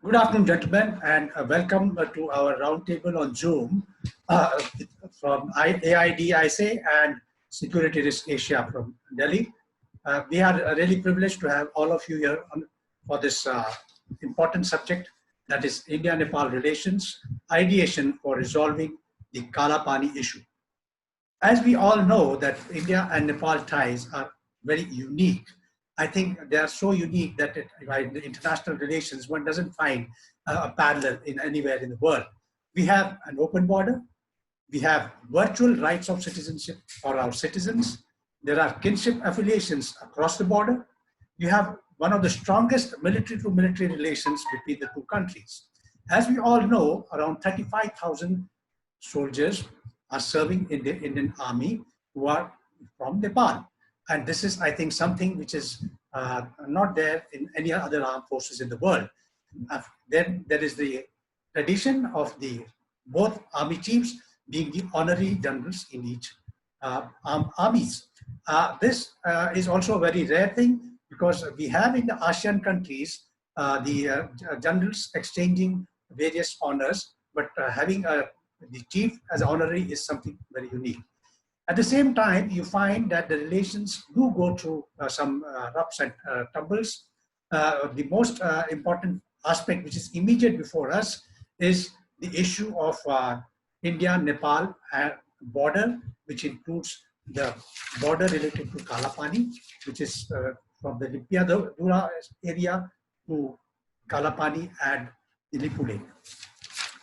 Good afternoon, gentlemen, and welcome to our roundtable on Zoom uh, from AIDISA and Security Risk Asia from Delhi. We are really privileged to have all of you here for this important subject, that is India-Nepal relations, ideation for resolving the Kalapani issue. As we all know that India and Nepal ties are very unique. I think they are so unique that in the international relations, one doesn't find a parallel in anywhere in the world. We have an open border. We have virtual rights of citizenship for our citizens. There are kinship affiliations across the border. You have one of the strongest military-to-military relations between the two countries. As we all know, around 35,000 soldiers are serving in the Indian Army who are from Nepal. And this is, I think, something which is not there in any other armed forces in the world. Then there is the tradition of the both army chiefs being the honorary generals in each armies. This is also a very rare thing because we have in the ASEAN countries the generals exchanging various honors, but having the chief as honorary is something very unique. At the same time, you find that the relations do go through some ups and tumbles. The most important aspect, which is immediate before us, is the issue of India-Nepal border, which includes the border related to Kalapani, which is from the Lipiyadhura area to Kalapani and Lipulekh.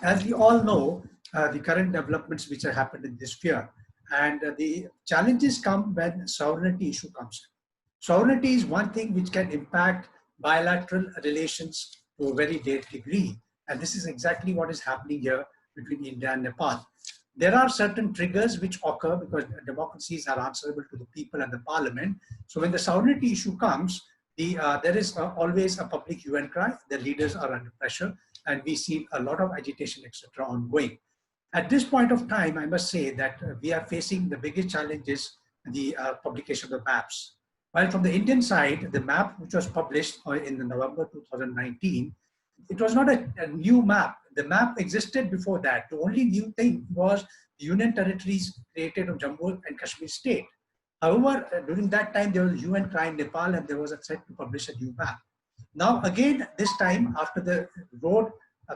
As we all know, the current developments which have happened in this sphere, and the challenges come when sovereignty issue comes. Sovereignty is one thing which can impact bilateral relations to a very great degree. And this is exactly what is happening here between India and Nepal. There are certain triggers which occur because democracies are answerable to the people and the parliament. So when the sovereignty issue comes, there is always a public hue and cry. The leaders are under pressure, and we see a lot of agitation, etc., ongoing. At this point of time, I must say that we are facing the biggest challenge is the publication of the maps. While from the Indian side, the map which was published in November 2019, it was not a new map. The map existed before that. The only new thing was the Union territories created of Jammu and Kashmir state. However, during that time, there was hue and cry in Nepal, and there was a threat to publish a new map. Now, again, this time, after the road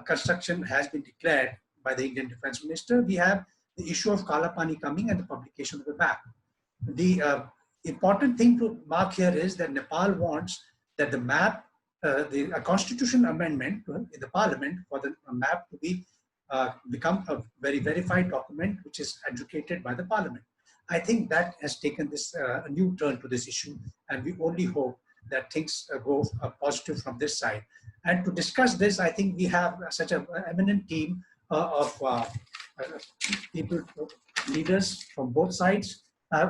construction has been declared by the Indian Defense Minister, we have the issue of Kalapani coming and the publication of the map. The important thing to mark here is that Nepal wants that the map, the constitution amendment in the parliament for the map to be become a very verified document which is advocated by the parliament. I think that has taken this a new turn to this issue, and we only hope that things go positive from this side. And to discuss this, I think we have such an eminent team of people, leaders from both sides.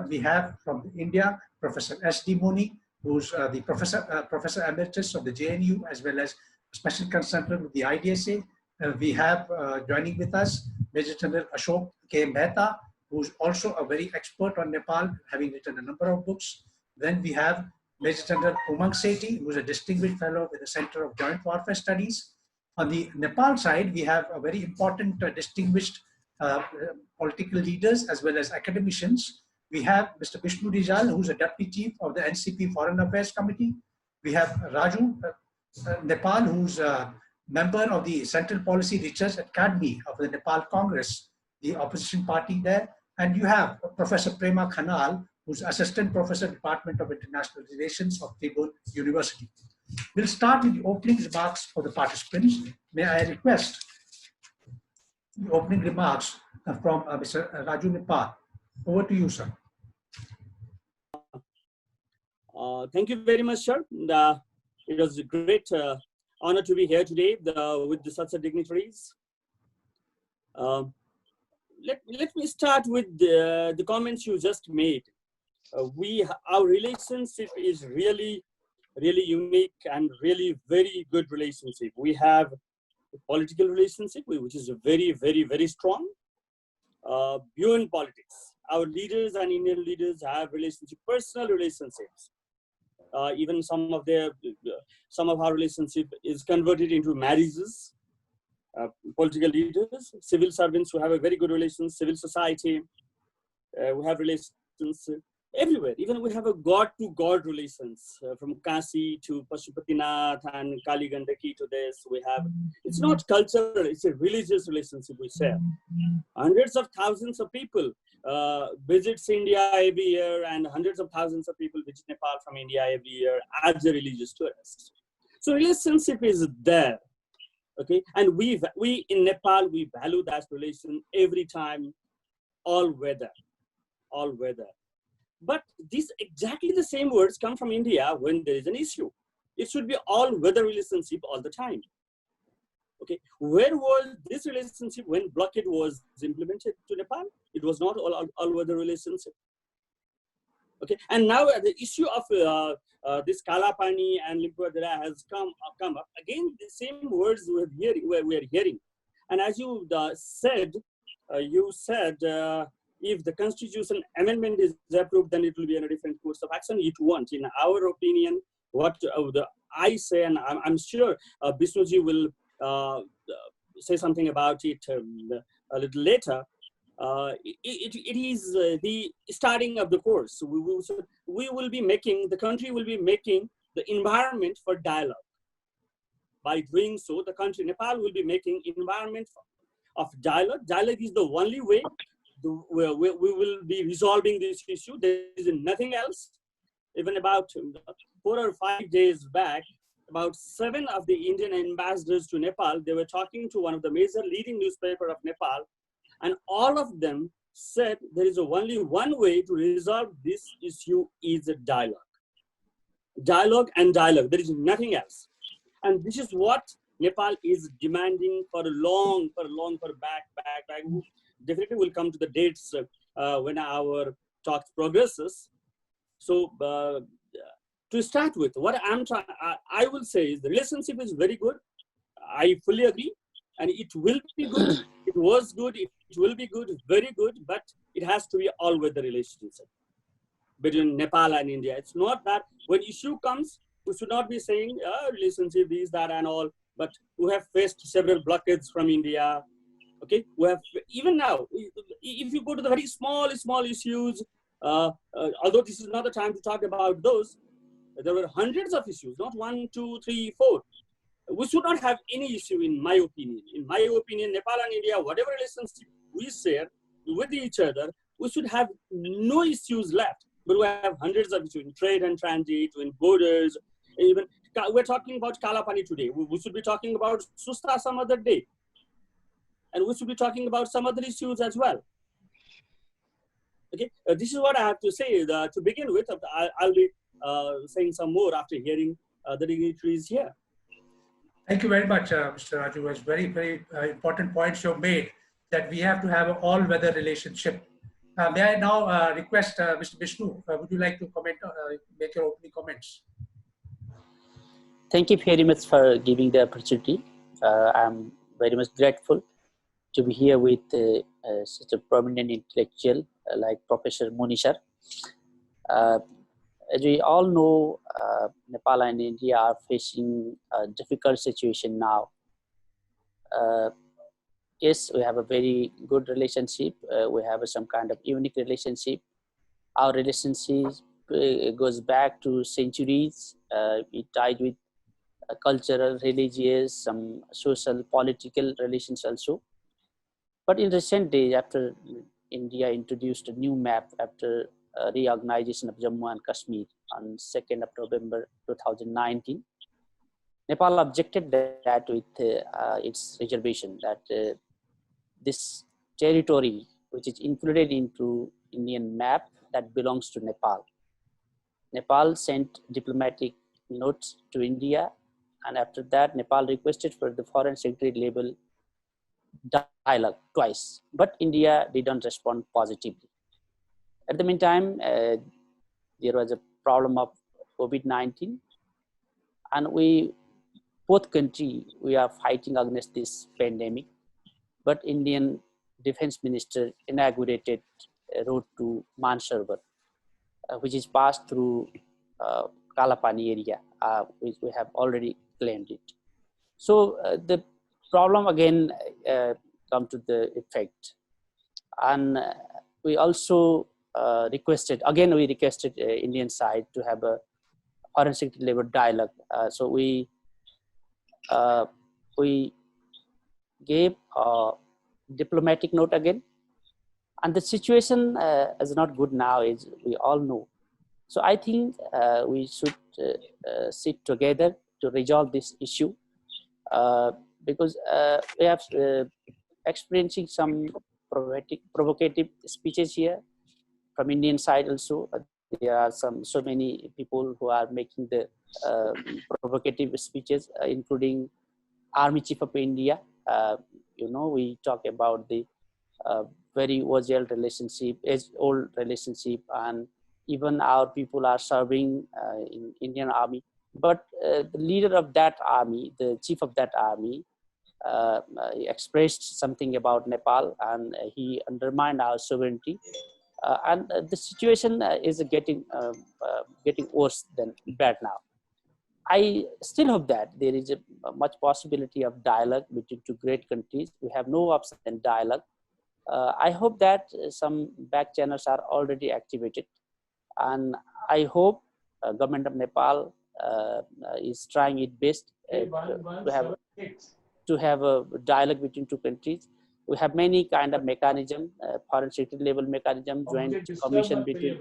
We have from India, Professor S.D. Muni, who's the Professor Emeritus of the JNU, as well as Special Consultant with the IDSA. We have joining with us Major General Ashok K Mehta, who's also a very expert on Nepal, having written a number of books. Then we have Major General Umong Sethi, who's a distinguished fellow with the Center of Joint Warfare Studies. On the Nepal side, we have a very important distinguished political leaders as well as academicians. We have Mr. Bishnu Rijal, who's a Deputy Chief of the NCP Foreign Affairs Committee. We have Raju, Nepal, who's a member of the Central Policy Research Academy of the Nepal Congress, the opposition party there. And you have Professor Prem Khanal, who's Assistant Professor, Department of International Relations of Tribhuvan University. We'll start with the opening remarks for the participants. May I request the opening remarks from Mr. Raju Nepal. Over to you, sir. Thank you very much, sir. It was a great honor to be here today with such dignitaries. Let me start with the comments you just made. Our relationship is really unique and really very good relationship. We have a political relationship, which is very strong. Beyond politics, our leaders and Indian leaders have personal relationships. even some of our relationship is converted into marriages. Political leaders, civil servants who have a very good relations, civil society, we have relations everywhere. Even we have a God-to-God relations from Kasi to Pashupatinath and Kali Gandaki to this. We have, it's not cultural, it's a religious relationship we share. Hundreds of thousands of people visits India every year, and hundreds of thousands of people visit Nepal from India every year as a religious tourist. So relationship is there. Okay, and we in Nepal, we value that relation every time, all weather. But these exactly the same words come from India when there is an issue. It should be all weather relationship all the time. Okay, where was this relationship when blockade was implemented to Nepal? It was not all weather relationship. Okay, and now the issue of this Kalapani and Lipulekh-Limpiyadhura has come up again. The same words we are hearing, and as you said, if the constitution amendment is approved, then it will be in a different course of action. It won't, in our opinion. What I say, and I'm sure Bishnuji will say something about it a little later. It is the starting of the course. We will be making, the country will be making the environment for dialogue. By doing so, the country, Nepal, will be making environment of dialogue. Dialogue is the only way we will be resolving this issue. There is nothing else. Even about 4 or 5 days back, about 7 of the Indian ambassadors to Nepal, they were talking to one of the major leading newspaper of Nepal, and all of them said there is only one way to resolve this issue is a dialogue. Dialogue and dialogue. There is nothing else. And this is what Nepal is demanding for back. Definitely will come to the dates when our talks progresses. So to start with, what I will say is the relationship is very good. I fully agree, and it will be good. It was good. It will be good. Very good. But it has to be all-weather relationship between Nepal and India. It's not that when issue comes, we should not be saying relationship, this, that, and all. But we have faced several blockades from India. Okay, we have, even now, if you go to the very small issues, although this is not the time to talk about those, there were hundreds of issues, not 1, 2, 3, 4. We should not have any issue, in my opinion. In my opinion, Nepal and India, whatever relationship we share with each other, we should have no issues left. But we have hundreds of issues in trade and transit, in borders. Even we're talking about Kalapani today. We should be talking about Susta some other day. And we should be talking about some other issues as well. Okay, this is what I have to say. To begin with, I'll be saying some more after hearing the dignitaries here. Thank you very much, Mr. Raju. It's very, very important points you've made, that we have to have an all-weather relationship. May I now request Mr. Bishnu, would you like to comment, make your opening comments? Thank you very much for giving the opportunity. I'm very much grateful to be here with such a prominent intellectual like Professor Muni sir. As we all know, Nepal and India are facing a difficult situation now. Yes, we have a very good relationship. We have some kind of unique relationship. Our relationship goes back to centuries. It tied with cultural, religious, some social, political relations also. But in recent days, after India introduced a new map after reorganization of Jammu and Kashmir on 2nd of November 2019, Nepal objected that with its reservation that this territory, which is included into Indian map, that belongs to Nepal. Nepal sent diplomatic notes to India, and after that, Nepal requested for the foreign secretary level dialogue twice, but India didn't respond positively. At the meantime, there was a problem of COVID-19, and both countries, we are fighting against this pandemic. But Indian Defense Minister inaugurated a road to Mansarovar, which is passed through Kalapani area, which we have already claimed it. So the problem again come to the effect, and we also requested Indian side to have a foreign secretary level dialogue. So we gave a diplomatic note again, and the situation is not good now, as we all know. So I think we should sit together to resolve this issue, because we have experiencing some provocative speeches here from Indian side also. There are so many people who are making the provocative speeches, including Army Chief of India. We talk about the very cordial relationship, age-old relationship, and even our people are serving in Indian Army. But the leader of that army, the chief of that army, expressed something about Nepal, and he undermined our sovereignty. And the situation is getting worse than bad now. I still hope that there is a much possibility of dialogue between two great countries. We have no option than dialogue. I hope that some back channels are already activated, and I hope government of Nepal is trying its best to have a dialogue between two countries. We have many kind of mechanism, foreign secretary level mechanism, joint commission between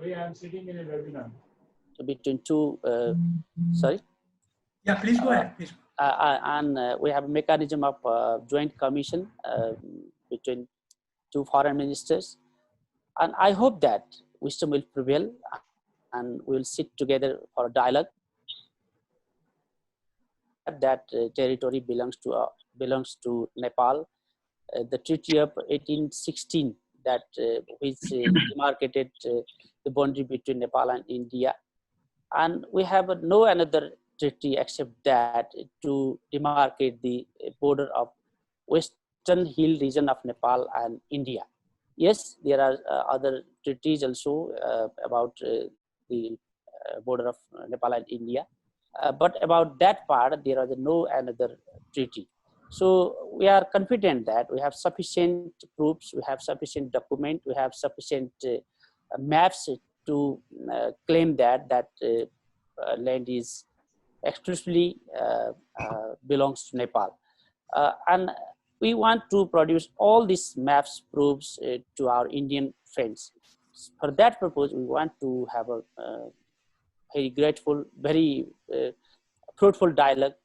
two. Sorry. Yeah, please go ahead. Please. And we have a mechanism of joint commission between two foreign ministers, and I hope that wisdom will prevail, and we will sit together for a dialogue. That territory belongs to Nepal. The Treaty of 1816 that which demarcated the boundary between Nepal and India, and we have no another treaty except that to demarcate the border of western hill region of Nepal and India. Yes, there are other treaties also about the border of Nepal and India, but about that part there is no another treaty. So we are confident that we have sufficient proofs, we have sufficient document, we have sufficient maps to claim that land is exclusively belongs to Nepal. And we want to produce all these maps, proofs to our Indian friends. For that purpose, we want to have a very grateful, very fruitful dialogue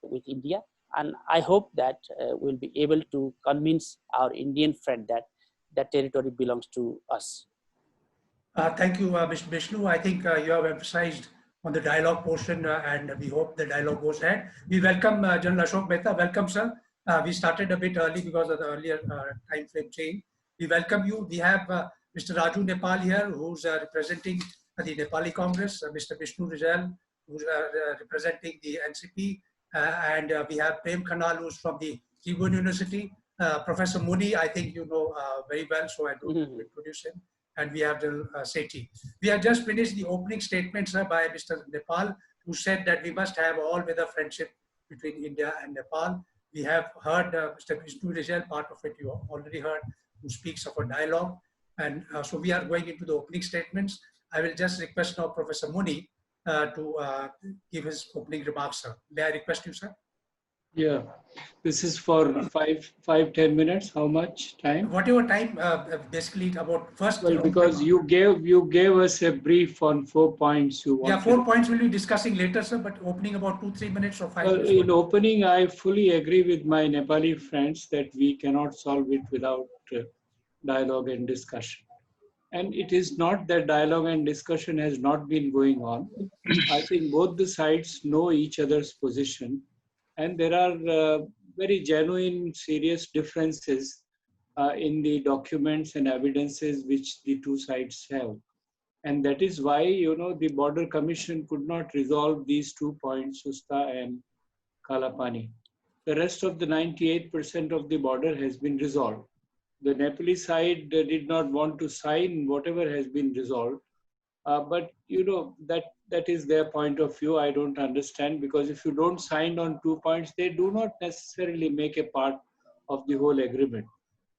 with India. And I hope that we'll be able to convince our Indian friend that that territory belongs to us. Thank you, Mr. Bishnu. I think you have emphasized on the dialogue portion, and we hope the dialogue goes ahead. We welcome General Ashok Mehta. Welcome, sir. We started a bit early because of the earlier time frame change. We welcome you. We have Mr. Raju Nepal here, who's representing the Nepali Congress, Mr. Bishnu Rijal, who's representing the NCP, and we have Prem Khanal, who's from the Tribhuvan University. Professor Muni, I think you know very well, so I don't introduce him. And we have the Sethi. We have just finished the opening statements by Mr. Nepal, who said that we must have all-weather friendship between India and Nepal. We have heard Mr. Bishnu Rijal, part of it you already heard, who speaks of a dialogue. And so we are going into the opening statements. I will just request now Professor Muni to give his opening remarks, sir. May I request you, sir? Yeah, this is for 5-10 minutes. How much time? Whatever time, basically about first. Well, because you gave us a brief on 4 points you wanted. Yeah, 4 points we'll be discussing later, sir. But opening about 2-3 minutes or 5 minutes. In opening, I fully agree with my Nepali friends that we cannot solve it without dialogue and discussion. And it is not that dialogue and discussion has not been going on. I think both the sides know each other's position. And there are very genuine, serious differences in the documents and evidences which the two sides have. And that is why, the Border Commission could not resolve these 2 points, Susta and Kalapani. The rest of the 98% of the border has been resolved. The Nepalese side did not want to sign whatever has been resolved. But, that that is their point of view. I don't understand, because if you don't sign on 2 points, they do not necessarily make a part of the whole agreement.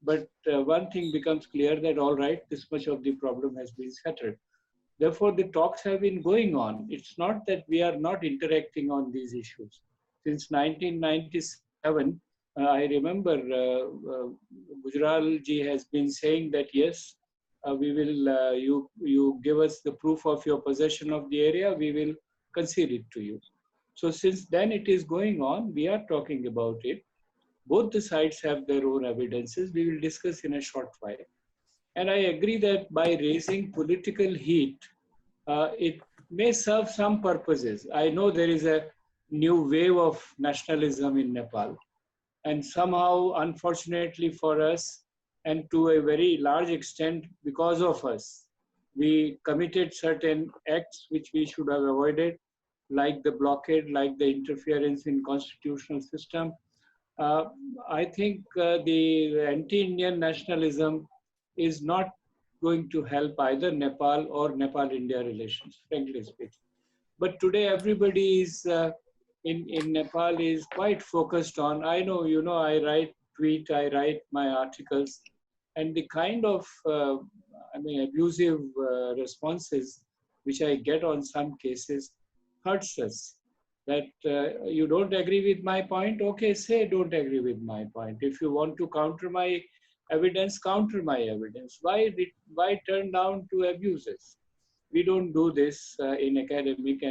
But one thing becomes clear, that all right, this much of the problem has been settled. Therefore, the talks have been going on. It's not that we are not interacting on these issues. Since 1997, I remember Rijal ji has been saying that, yes, we will, you give us the proof of your possession of the area, we will concede it to you. So since then it is going on, we are talking about it. Both the sides have their own evidences. We will discuss in a short while. And I agree that by raising political heat, it may serve some purposes. I know there is a new wave of nationalism in Nepal. And somehow, unfortunately for us, and to a very large extent because of us, we committed certain acts which we should have avoided, like the blockade, like the interference in constitutional system. I think the anti-Indian nationalism is not going to help either Nepal or Nepal-India relations, frankly speaking. But today everybody is in Nepal is quite focused on, I know, you know, I tweet, I write my articles, and the kind of, abusive responses which I get on some cases hurts us. That you don't agree with my point, okay, say don't agree with my point. If you want to counter my evidence, counter my evidence. Why turn down to abuses? We don't do this in academic,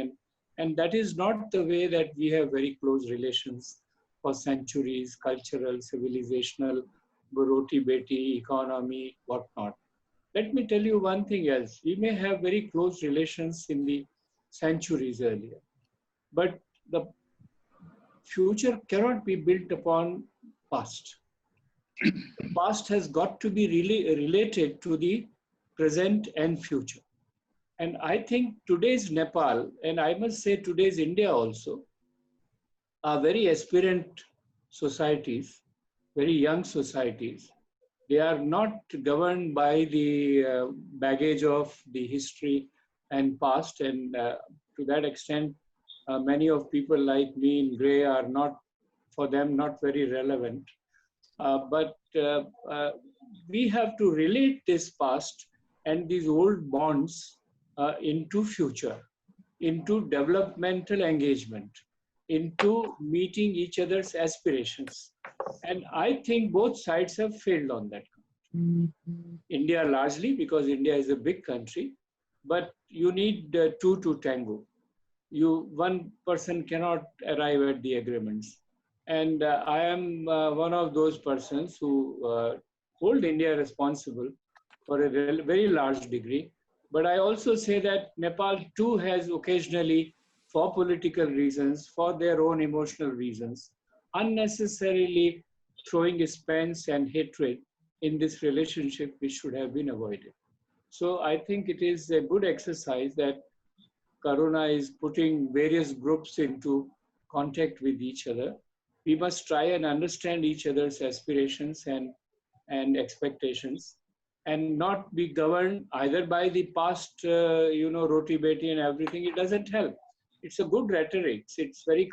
and that is not the way that we have very close relations for centuries, cultural, civilizational, roti beti, economy, whatnot. Let me tell you one thing else. We may have very close relations in the centuries earlier, but the future cannot be built upon past. The past has got to be really related to the present and future. And I think today's Nepal, and I must say today's India also, are very aspirant societies, very young societies. They are not governed by the baggage of the history and past, and to that extent, many of people like me in grey are not, for them, not very relevant. But we have to relate this past and these old bonds into future, into developmental engagement, into meeting each other's aspirations. And I think both sides have failed on that. India largely, because India is a big country, but you need two to tango. One person cannot arrive at the agreements. And I am one of those persons who hold India responsible for a very large degree. But I also say that Nepal too has occasionally, for political reasons, for their own emotional reasons, unnecessarily throwing spence and hatred in this relationship which should have been avoided. So I think it is a good exercise that Corona is putting various groups into contact with each other. We must try and understand each other's aspirations and expectations, and not be governed either by the past, roti beti and everything. It doesn't help. It's a good rhetoric. It's very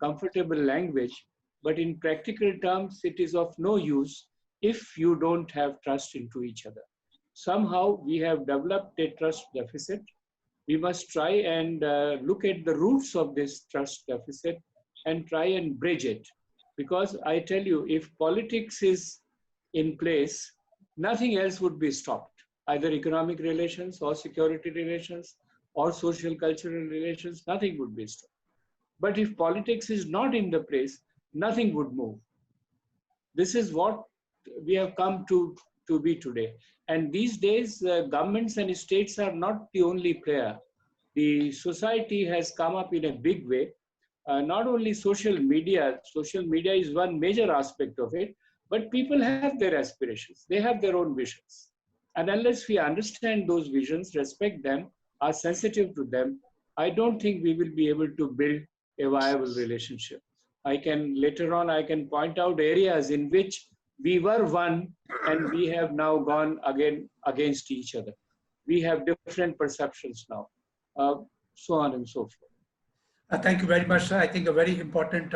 comfortable language, but in practical terms, it is of no use if you don't have trust into each other. Somehow we have developed a trust deficit. We must try and look at the roots of this trust deficit and try and bridge it. Because I tell you, if politics is in place, nothing else would be stopped. Either economic relations or security relations or social cultural relations, nothing would be stopped. But if politics is not in the place, nothing would move. This is what we have come to be today. And these days, governments and states are not the only player. The society has come up in a big way. Not only social media is one major aspect of it, but people have their aspirations. They have their own visions. And unless we understand those visions, respect them, are sensitive to them, I don't think we will be able to build a viable relationship. Later on, I can point out areas in which we were one and we have now gone again against each other. We have different perceptions now. so on and so forth. Thank you very much, sir. I think a very important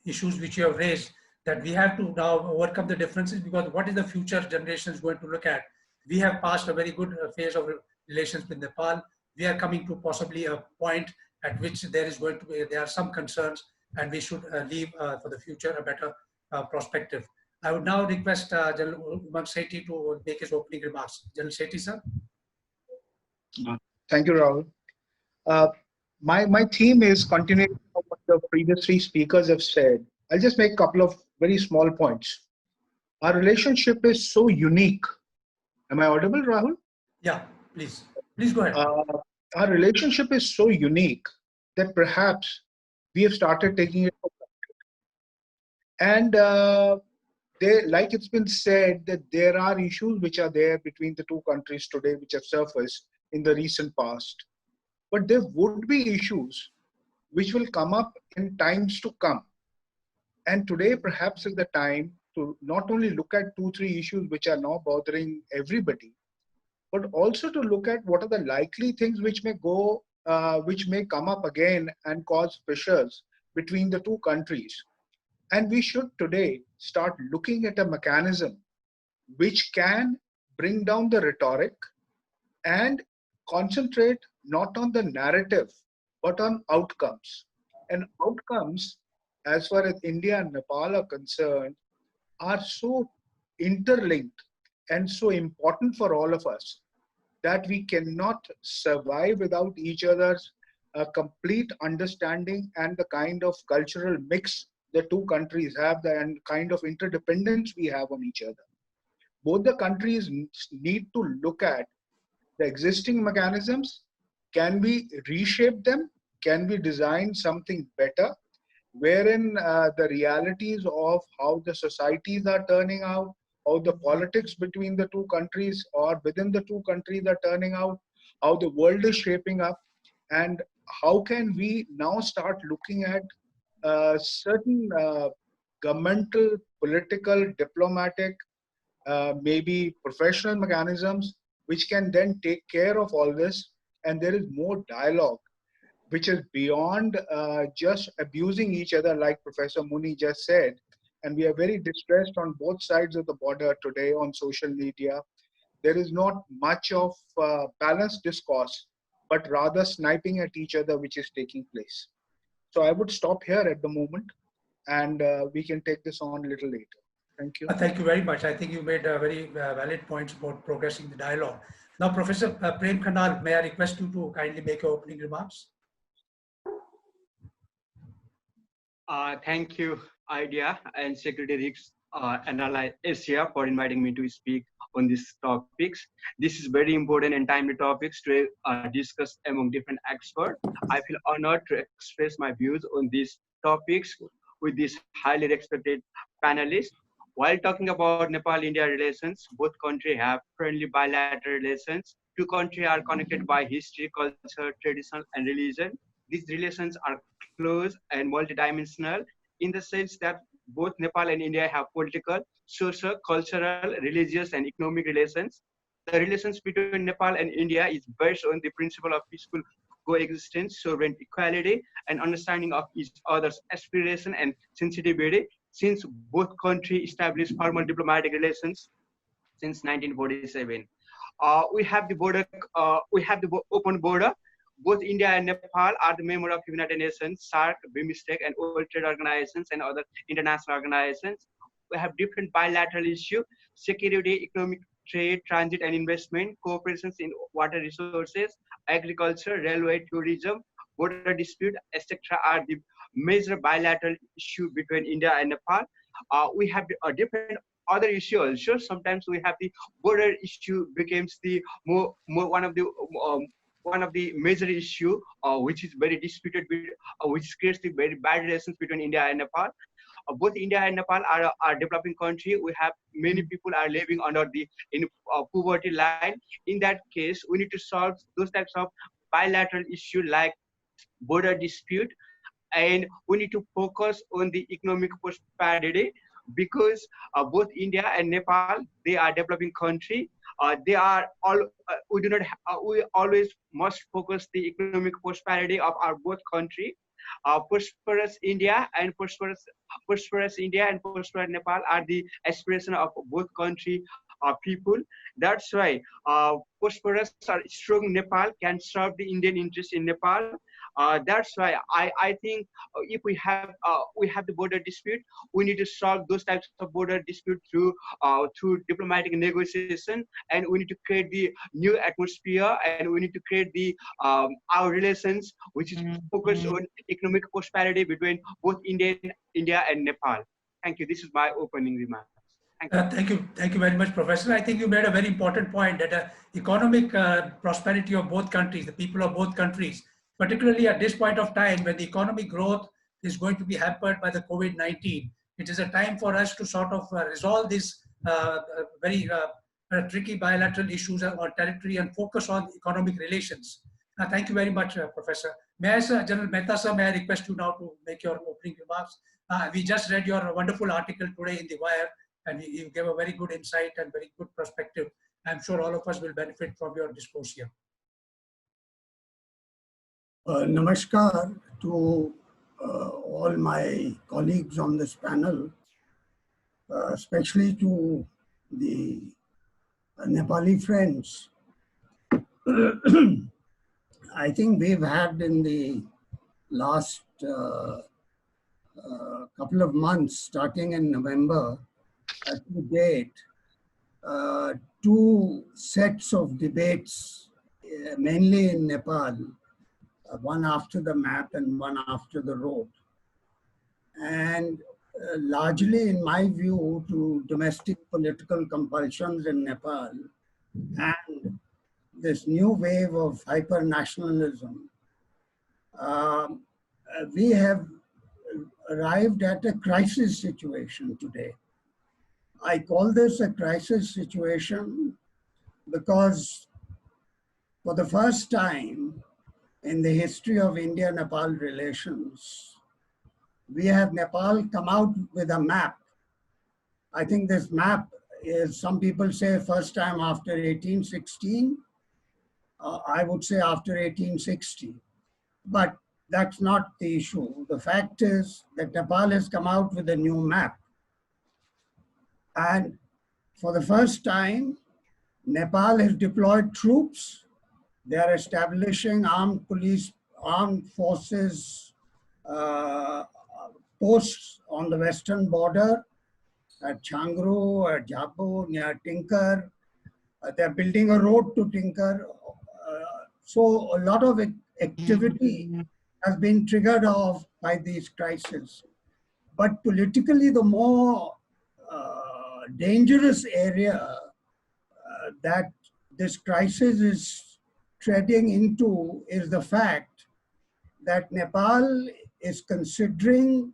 issues which you have raised, that we have to now overcome the differences, because what is the future generations going to look at? We have passed a very good phase of relations with Nepal. We are coming to possibly a point at which there are some concerns, and we should leave for the future a better perspective. I would now request General Umong Sethi to make his opening remarks. General Sethi, sir. Thank you, Rahul. My theme is continuing what the previous three speakers have said. I'll just make a couple of very small points. Our relationship is so unique. Am I audible, Rahul? Yeah, please. Please go ahead. Our relationship is so unique that perhaps we have started taking it for granted. And like it's been said, that there are issues which are there between the two countries today which have surfaced in the recent past. But there would be issues which will come up in times to come. And today perhaps is the time to not only look at 2-3 issues which are now bothering everybody, but also to look at what are the likely things which may come up again and cause fissures between the two countries. And we should today start looking at a mechanism which can bring down the rhetoric and concentrate not on the narrative, but on outcomes. And outcomes, as far as India and Nepal are concerned, are so interlinked and so important for all of us that we cannot survive without each other's complete understanding and the kind of cultural mix the two countries have and kind of interdependence we have on each other. Both the countries need to look at the existing mechanisms. Can we reshape them? Can we design something better, wherein the realities of how the societies are turning out, how the politics between the two countries or within the two countries are turning out, how the world is shaping up, and how can we now start looking at certain governmental, political, diplomatic, maybe professional mechanisms which can then take care of all this. And there is more dialogue which is beyond just abusing each other, like Professor Muni just said. And we are very distressed on both sides of the border today on social media. There is not much of balanced discourse, but rather sniping at each other which is taking place. So I would stop here at the moment, and we can take this on a little later. Thank you. Thank you very much. I think you made very valid points about progressing the dialogue. Now, Professor Prem Khanal, may I request you to kindly make your opening remarks? Thank you, IDEA and Secretary Analyze Asia for inviting me to speak on these topics. This is very important and timely topics to discuss among different experts. I feel honored to express my views on these topics with these highly respected panelists. While talking about Nepal-India relations, both countries have friendly bilateral relations. Two countries are connected by history, culture, tradition, and religion. These relations are close and multidimensional in the sense that both Nepal and India have political, social, cultural, religious, and economic relations. The relations between Nepal and India is based on the principle of peaceful coexistence, sovereign equality, and understanding of each other's aspiration and sensitivity. Since both countries established formal diplomatic relations since 1947, we have the border. We have the open border. Both India and Nepal are the member of United Nations, SAARC, BIMSTEC, and World Trade Organizations and other international organizations. We have different bilateral issues: security, economic trade, transit and investment, cooperations in water resources, agriculture, railway, tourism, border dispute, etc. are the major bilateral issue between India and Nepal. We have a different other issue also. Sometimes we have the border issue becomes the one of the major issue which is very disputed, which creates the very bad relations between India and Nepal. Both India and Nepal are developing country. We have many people are living under the poverty line. In that case, we need to solve those types of bilateral issue like border dispute, and we need to focus on the economic prosperity. because both India and Nepal, they are developing country. They are all, we do not, we always must focus the economic prosperity of our both country. Prosperous India and prosperous India and prosperous Nepal are the aspiration of both country people. That's why prosperous or strong Nepal can serve the Indian interest in Nepal. That's why I think if we have the border dispute, we need to solve those types of border dispute through diplomatic negotiation, and we need to create the new atmosphere, and we need to create the our relations which is focused on economic prosperity between both India and Nepal. Thank you. This is my opening remarks. Thank you very much, Professor. I think you made a very important point that economic prosperity of both countries, the people of both countries, particularly at this point of time when the economic growth is going to be hampered by the COVID-19, it is a time for us to sort of resolve these very tricky bilateral issues on territory and focus on economic relations. Thank you very much, Professor. May I, General Mehta, sir, may I request you now to make your opening remarks? We just read your wonderful article today in the Wire, and you gave a very good insight and very good perspective. I'm sure all of us will benefit from your discourse here. Namaskar to all my colleagues on this panel, especially to the Nepali friends. I think we've had in the last couple of months, starting in November, to date, two sets of debates, mainly in Nepal, one after the map and one after the road. And largely, in my view, to domestic political compulsions in Nepal and this new wave of hyper-nationalism, we have arrived at a crisis situation today. I call this a crisis situation because for the first time in the history of India-Nepal relations, we have Nepal come out with a map. I think this map is, some people say, first time after 1816. I would say after 1860. But that's not the issue. The fact is that Nepal has come out with a new map. And for the first time, Nepal has deployed troops. They are establishing armed forces posts on the western border at Changru, at Japo, near Tinker. They're building a road to Tinker. So a lot of activity has been triggered off by these crises. But politically, the more dangerous area that this crisis is treading into is the fact that Nepal is considering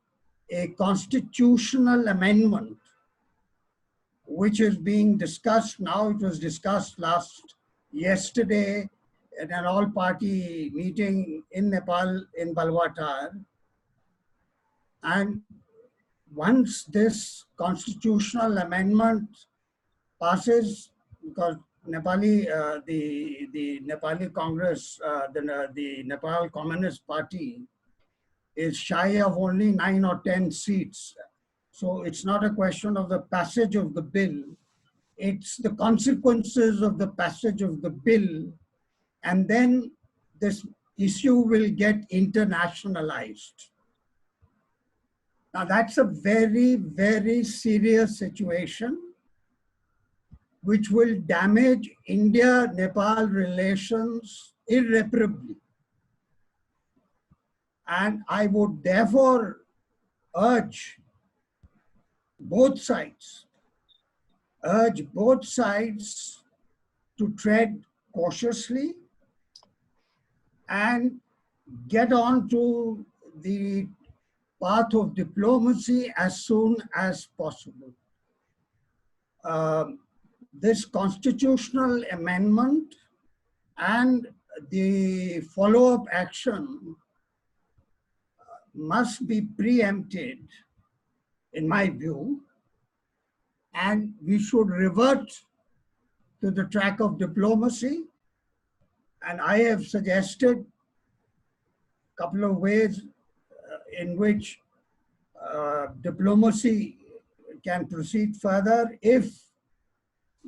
a constitutional amendment, which is being discussed now. It was discussed yesterday at an all-party meeting in Nepal, in Balwatar. And once this constitutional amendment passes, because Nepali, the Nepali Congress, the Nepal Communist Party is shy of only 9 or 10 seats. So it's not a question of the passage of the bill, it's the consequences of the passage of the bill, and then this issue will get internationalized. Now that's a very, very serious situation which will damage India-Nepal relations irreparably. And I would therefore urge both sides to tread cautiously and get on to the path of diplomacy as soon as possible. This constitutional amendment and the follow-up action must be preempted, in my view, and we should revert to the track of diplomacy. And I have suggested a couple of ways in which diplomacy can proceed further. If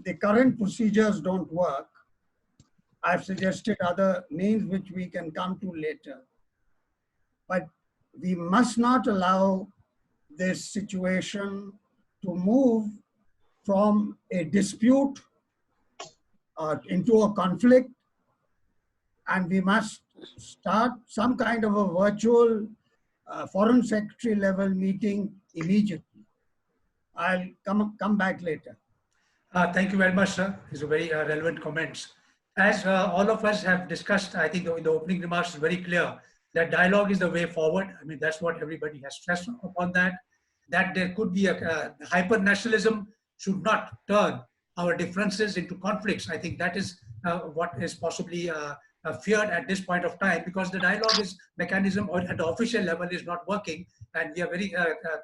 the current procedures don't work, I've suggested other means which we can come to later. But we must not allow this situation to move from a dispute into a conflict, and we must start some kind of a virtual foreign secretary level meeting immediately. I'll come back later. Thank you very much, sir. These are very relevant comments. As all of us have discussed, I think the opening remarks is very clear that dialogue is the way forward. I mean, that's what everybody has stressed upon, that there could be a hyper-nationalism should not turn our differences into conflicts. I think that is what is possibly feared at this point of time, because the dialogue is mechanism or at the official level is not working. And we are very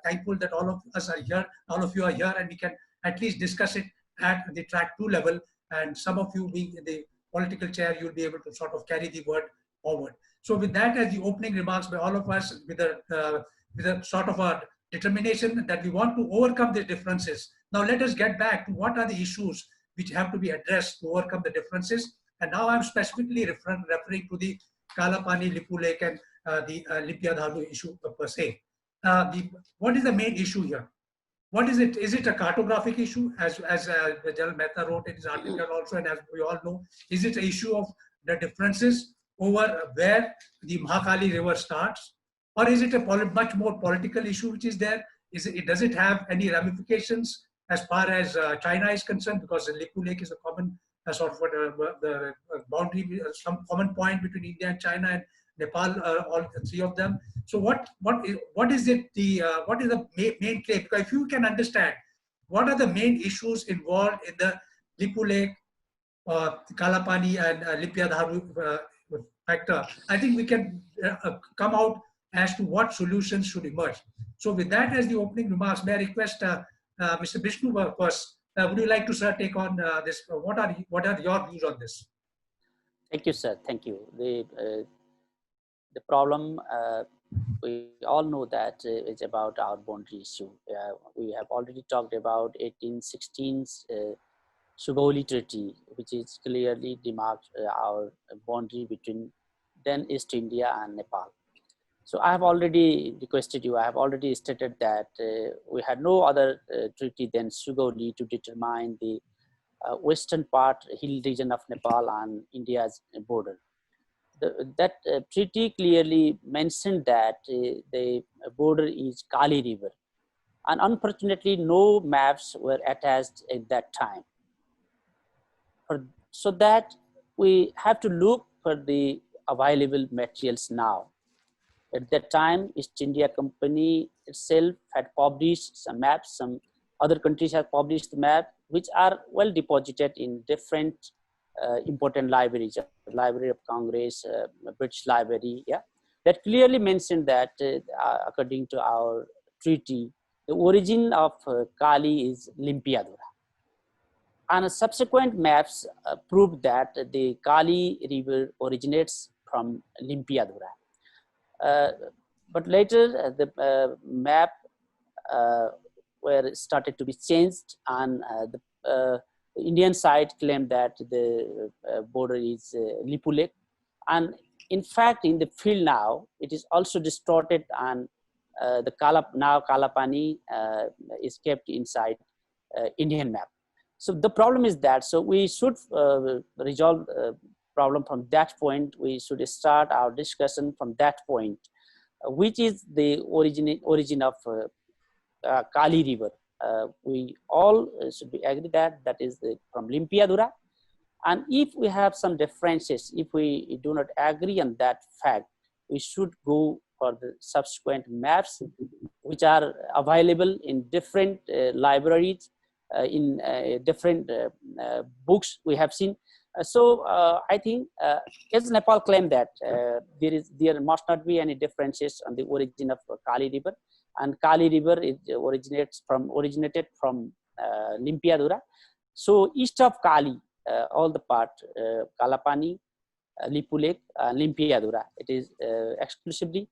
thankful that all of us are here, all of you are here, and we can at least discuss it at the track 2 level. And some of you being in the political chair, you'll be able to sort of carry the word forward. So with that as the opening remarks by all of us, with a sort of a determination that we want to overcome the differences. Now let us get back to what are the issues which have to be addressed to overcome the differences. And now I'm specifically referring to the Kalapani-Lipulekh and the Limpiyadhura issue per se. What is the main issue here? What is it? Is it a cartographic issue, as General Mehta wrote in his article also, and as we all know? Is it an issue of the differences over where the Macaulay River starts? Or is it a much more political issue which is there? Does it have any ramifications as far as China is concerned? Because the Lipulekh is a common sort of the boundary, some common point between India and China and Nepal, all three of them. So what is it? What is the main claim? Because if you can understand what are the main issues involved in the Lipulekh, Kalapani and Limpiyadhura factor, I think we can come out as to what solutions should emerge. So with that as the opening remarks, may I request Mr. Bishnu first. Would you like to, sir, take on this? What are your views on this? Thank you, sir. Thank you. The problem, we all know that it's about our boundary issue. We have already talked about 1816's Sugauli Treaty, which is clearly demarked our boundary between then East India and Nepal. So I have already requested you, I have already stated that we had no other treaty than Sugauli to determine the western part, hill region of Nepal and India's border. That treaty clearly mentioned that the border is Kali River, and unfortunately no maps were attached at that time. So that we have to look for the available materials now. At that time, East India Company itself had published some maps, some other countries have published the map, which are well deposited in different important libraries, Library of Congress, British Library, yeah, that clearly mentioned that according to our treaty, the origin of Kali is Limpiyadhura. And subsequent maps proved that the Kali River originates from Limpiyadhura. But later the map were started to be changed, and the Indian side claimed that the border is Lipulekh, and in fact in the field now it is also distorted, and the Kalapani is kept inside Indian map. So the problem is that, so we should resolve problem from that point. We should start our discussion from that point, which is the origin of Kali River. We all should be agree that that is from Limpiyadhura. And if we have some differences, if we do not agree on that fact, we should go for the subsequent maps which are available in different libraries, in different books we have seen. So I think as Nepal claimed that there must not be any differences on the origin of Kali River, and Kali River originated from Limpiadhura. So east of Kali, all the part, Kalapani-Lipulekh-Limpiyadhura, it is exclusively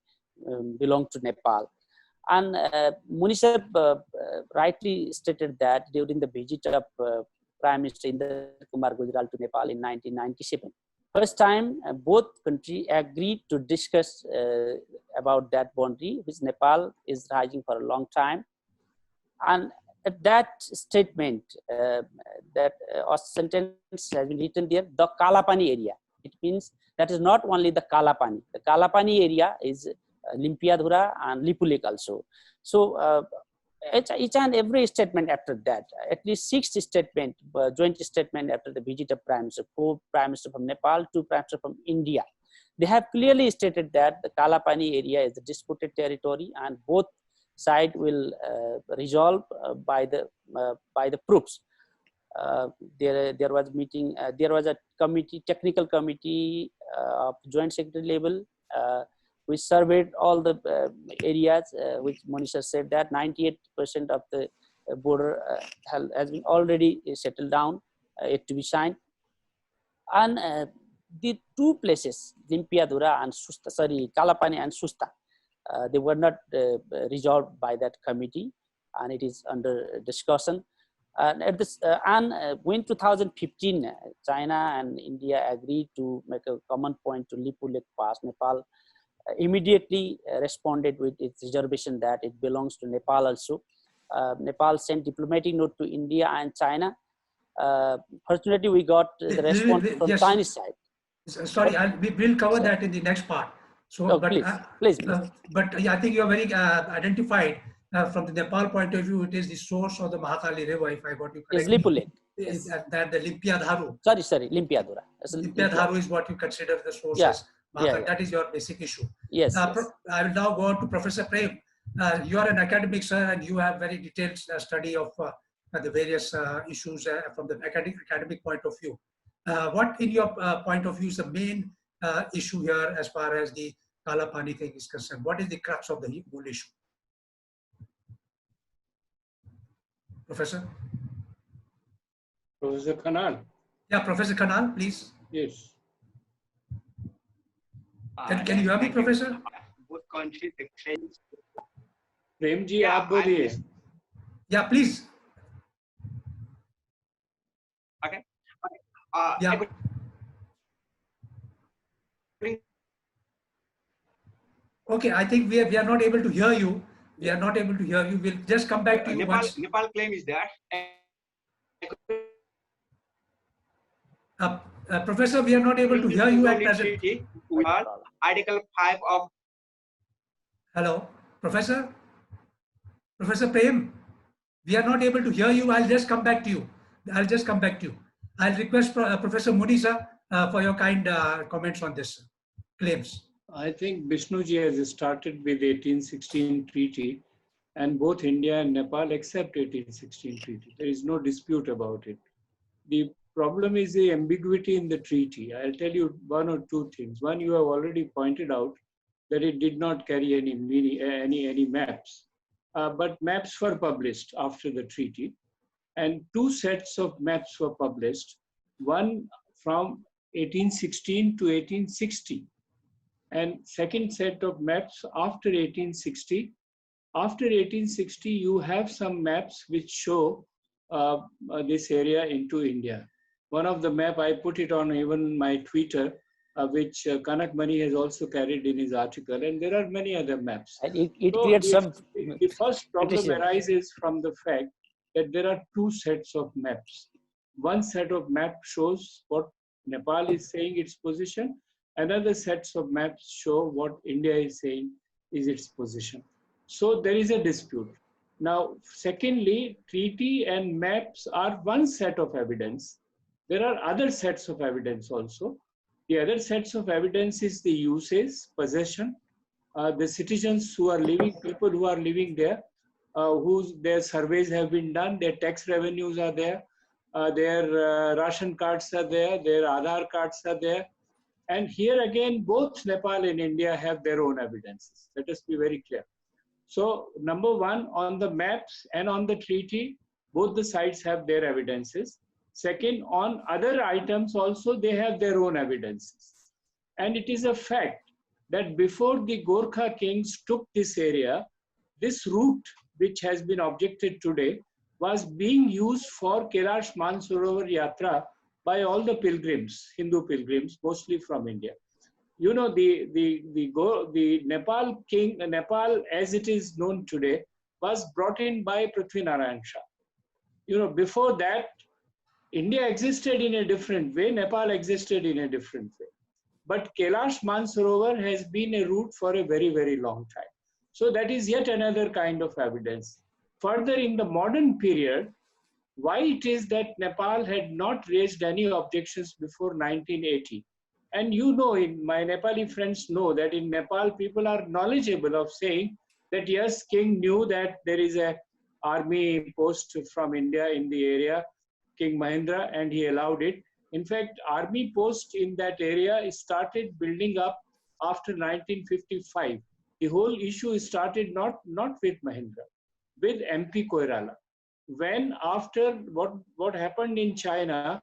belong to Nepal. And Muni rightly stated that during the visit of Prime Minister Indra Kumar Gujral to Nepal in 1997, first time both countries agreed to discuss about that boundary, which Nepal is rising for a long time. And that statement, that sentence has been written there, the Kalapani area. It means that is not only the Kalapani. The Kalapani area is Limpiadhura and Lipulekh also. So each and every statement after that, at least 6 statement, joint statement after the visit of Prime Minister, 4 Prime Minister from Nepal, 2 Prime Minister from India. They have clearly stated that the Kalapani area is the disputed territory and both side will resolve by the proofs. There was meeting. There was a committee, technical committee of joint secretary level, which surveyed all the areas. Which Monisha said that 98% of the border has been already settled down, yet to be signed. And the 2 places, Limpiadhura and Susta, Kalapani and Susta, they were not resolved by that committee, and it is under discussion. And at this, when 2015, China and India agreed to make a common point to Lipulekh Pass, Nepal immediately responded with its reservation that it belongs to Nepal also. Nepal sent diplomatic note to India and China. Fortunately, we got the response from yes. Chinese side. Sorry, we will cover that in the next part. So, but, please. But I think you are very identified from the Nepal point of view. It is the source of the Macaulay River, if I got you correctly. Is Lipulekh. Is that the Limpiadhura? Sorry, Limpiadhura. Limpiadhura is what you consider the source as. Yeah. That is your basic issue. Yes, I will now go on to Professor Prem. You are an academic, sir, and you have very detailed study of the various issues from the academic point of view. What, in your point of view, is the main issue here as far as the Kalapani thing is concerned? What is the crux of the whole issue? Professor? Professor Khanal. Yeah, Professor Khanal, please. Yes. Can you hear me, Professor? Both countries exchange. Premji, aap boliye. Yeah, please. Okay. Yeah. Okay, I think we are not able to hear you. We are not able to hear you. We'll just come back to you once. Nepal claim is that. Professor, we are not able to hear you at present. Article 5 of. Hello, Professor? Professor Prem, we are not able to hear you. I'll just come back to you. I'll request Professor Muni, sir, for your kind comments on this claims. I think Bishnu ji has started with 1816 treaty, and both India and Nepal accept 1816 treaty. There is no dispute about it. The problem is the ambiguity in the treaty. I'll tell you 1 or 2 things. One, you have already pointed out that it did not carry any any maps, but maps were published after the treaty, and 2 sets of maps were published. One from 1816 to 1860. And second set of maps after 1860. After 1860, you have some maps which show this area into India. One of the map, I put it on even my Twitter, which Kanak Mani has also carried in his article, and there are many other maps. And it creates some. The first problem arises from the fact that there are 2 sets of maps. One set of map shows what Nepal is saying its position. Another sets of maps show what India is saying is its position. So there is a dispute. Now, secondly, treaty and maps are one set of evidence. There are other sets of evidence also. The other sets of evidence is the usage, possession, the citizens who are living, people who are living there, their surveys have been done, their tax revenues are there, their ration cards are there, their Aadhaar cards are there. And here again, both Nepal and India have their own evidences. Let us be very clear. So number one, on the maps and on the treaty, Both the sides have their evidences. Second, on other items also, they have their own evidences. And it is a fact that before the Gorkha kings took this area, this route, which has been objected today, was being used for Kailash Mansarovar Yatra by all the pilgrims, Hindu pilgrims, mostly from India. You know, the Nepal king, Nepal as it is known today, was brought in by Prithvi Narayan Shah. You know, before that, India existed in a different way, Nepal existed in a different way. But Kailash Mansarovar has been a route for a very, very long time. So that is yet another kind of evidence. Further, in the modern period, why it is that Nepal had not raised any objections before 1980. And you know, my Nepali friends know that in Nepal, people are knowledgeable of saying that yes, king knew that there is a army post from India in the area, King Mahendra, and he allowed it. In fact, army post in that area started building up after 1955. The whole issue started not with Mahendra, with MP Koirala. When after what happened in China,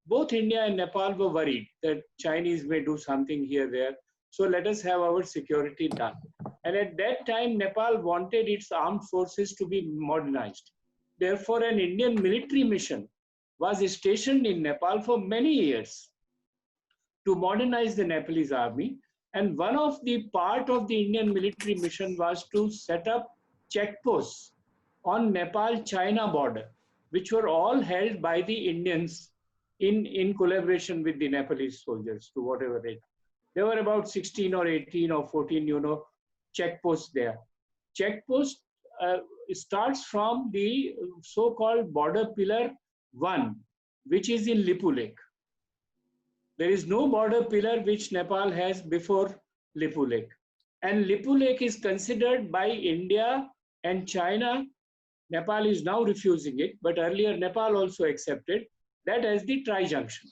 both India and Nepal were worried that Chinese may do something here, there. So let us have our security done. And at that time, Nepal wanted its armed forces to be modernized. Therefore, an Indian military mission was stationed in Nepal for many years to modernize the Nepalese army. And one of the part of the Indian military mission was to set up checkposts on Nepal-China border, which were all held by the Indians in collaboration with the Nepalese soldiers to whatever rate. There were about 16 or 18 or 14, you know, checkposts there. Checkpost starts from the so-called border pillar 1, which is in Lipulekh. There is no border pillar which Nepal has before Lipulekh. And Lipulekh is considered by India and China. Nepal is now refusing it, but earlier Nepal also accepted that as the tri-junction.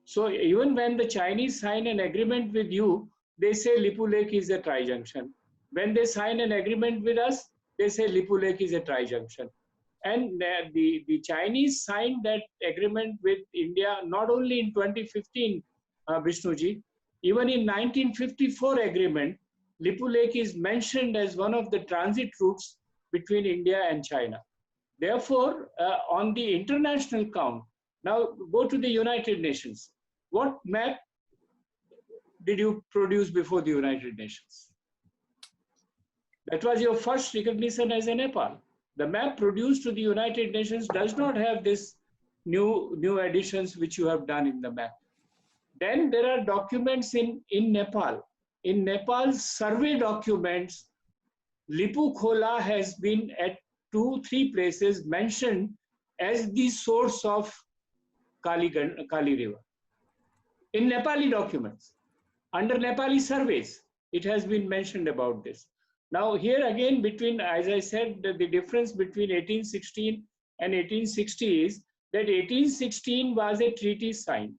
So even when the Chinese sign an agreement with you, they say Lipulekh is a tri-junction. When they sign an agreement with us, they say Lipulekh is a tri-junction. And the Chinese signed that agreement with India not only in 2015, Bishnuji, even in 1954 agreement, Lipulekh is mentioned as one of the transit routes between India and China. Therefore, on the international count, now go to the United Nations. What map did you produce before the United Nations? That was your first recognition as a Nepal. The map produced to the United Nations does not have this new additions which you have done in the map. Then there are documents in Nepal. In Nepal's survey documents, Lipu Khola has been at 2-3 places mentioned as the source of Kali River. In Nepali documents, under Nepali surveys, it has been mentioned about this. Now here again, between, as I said, the difference between 1816 and 1860 is that 1816 was a treaty signed.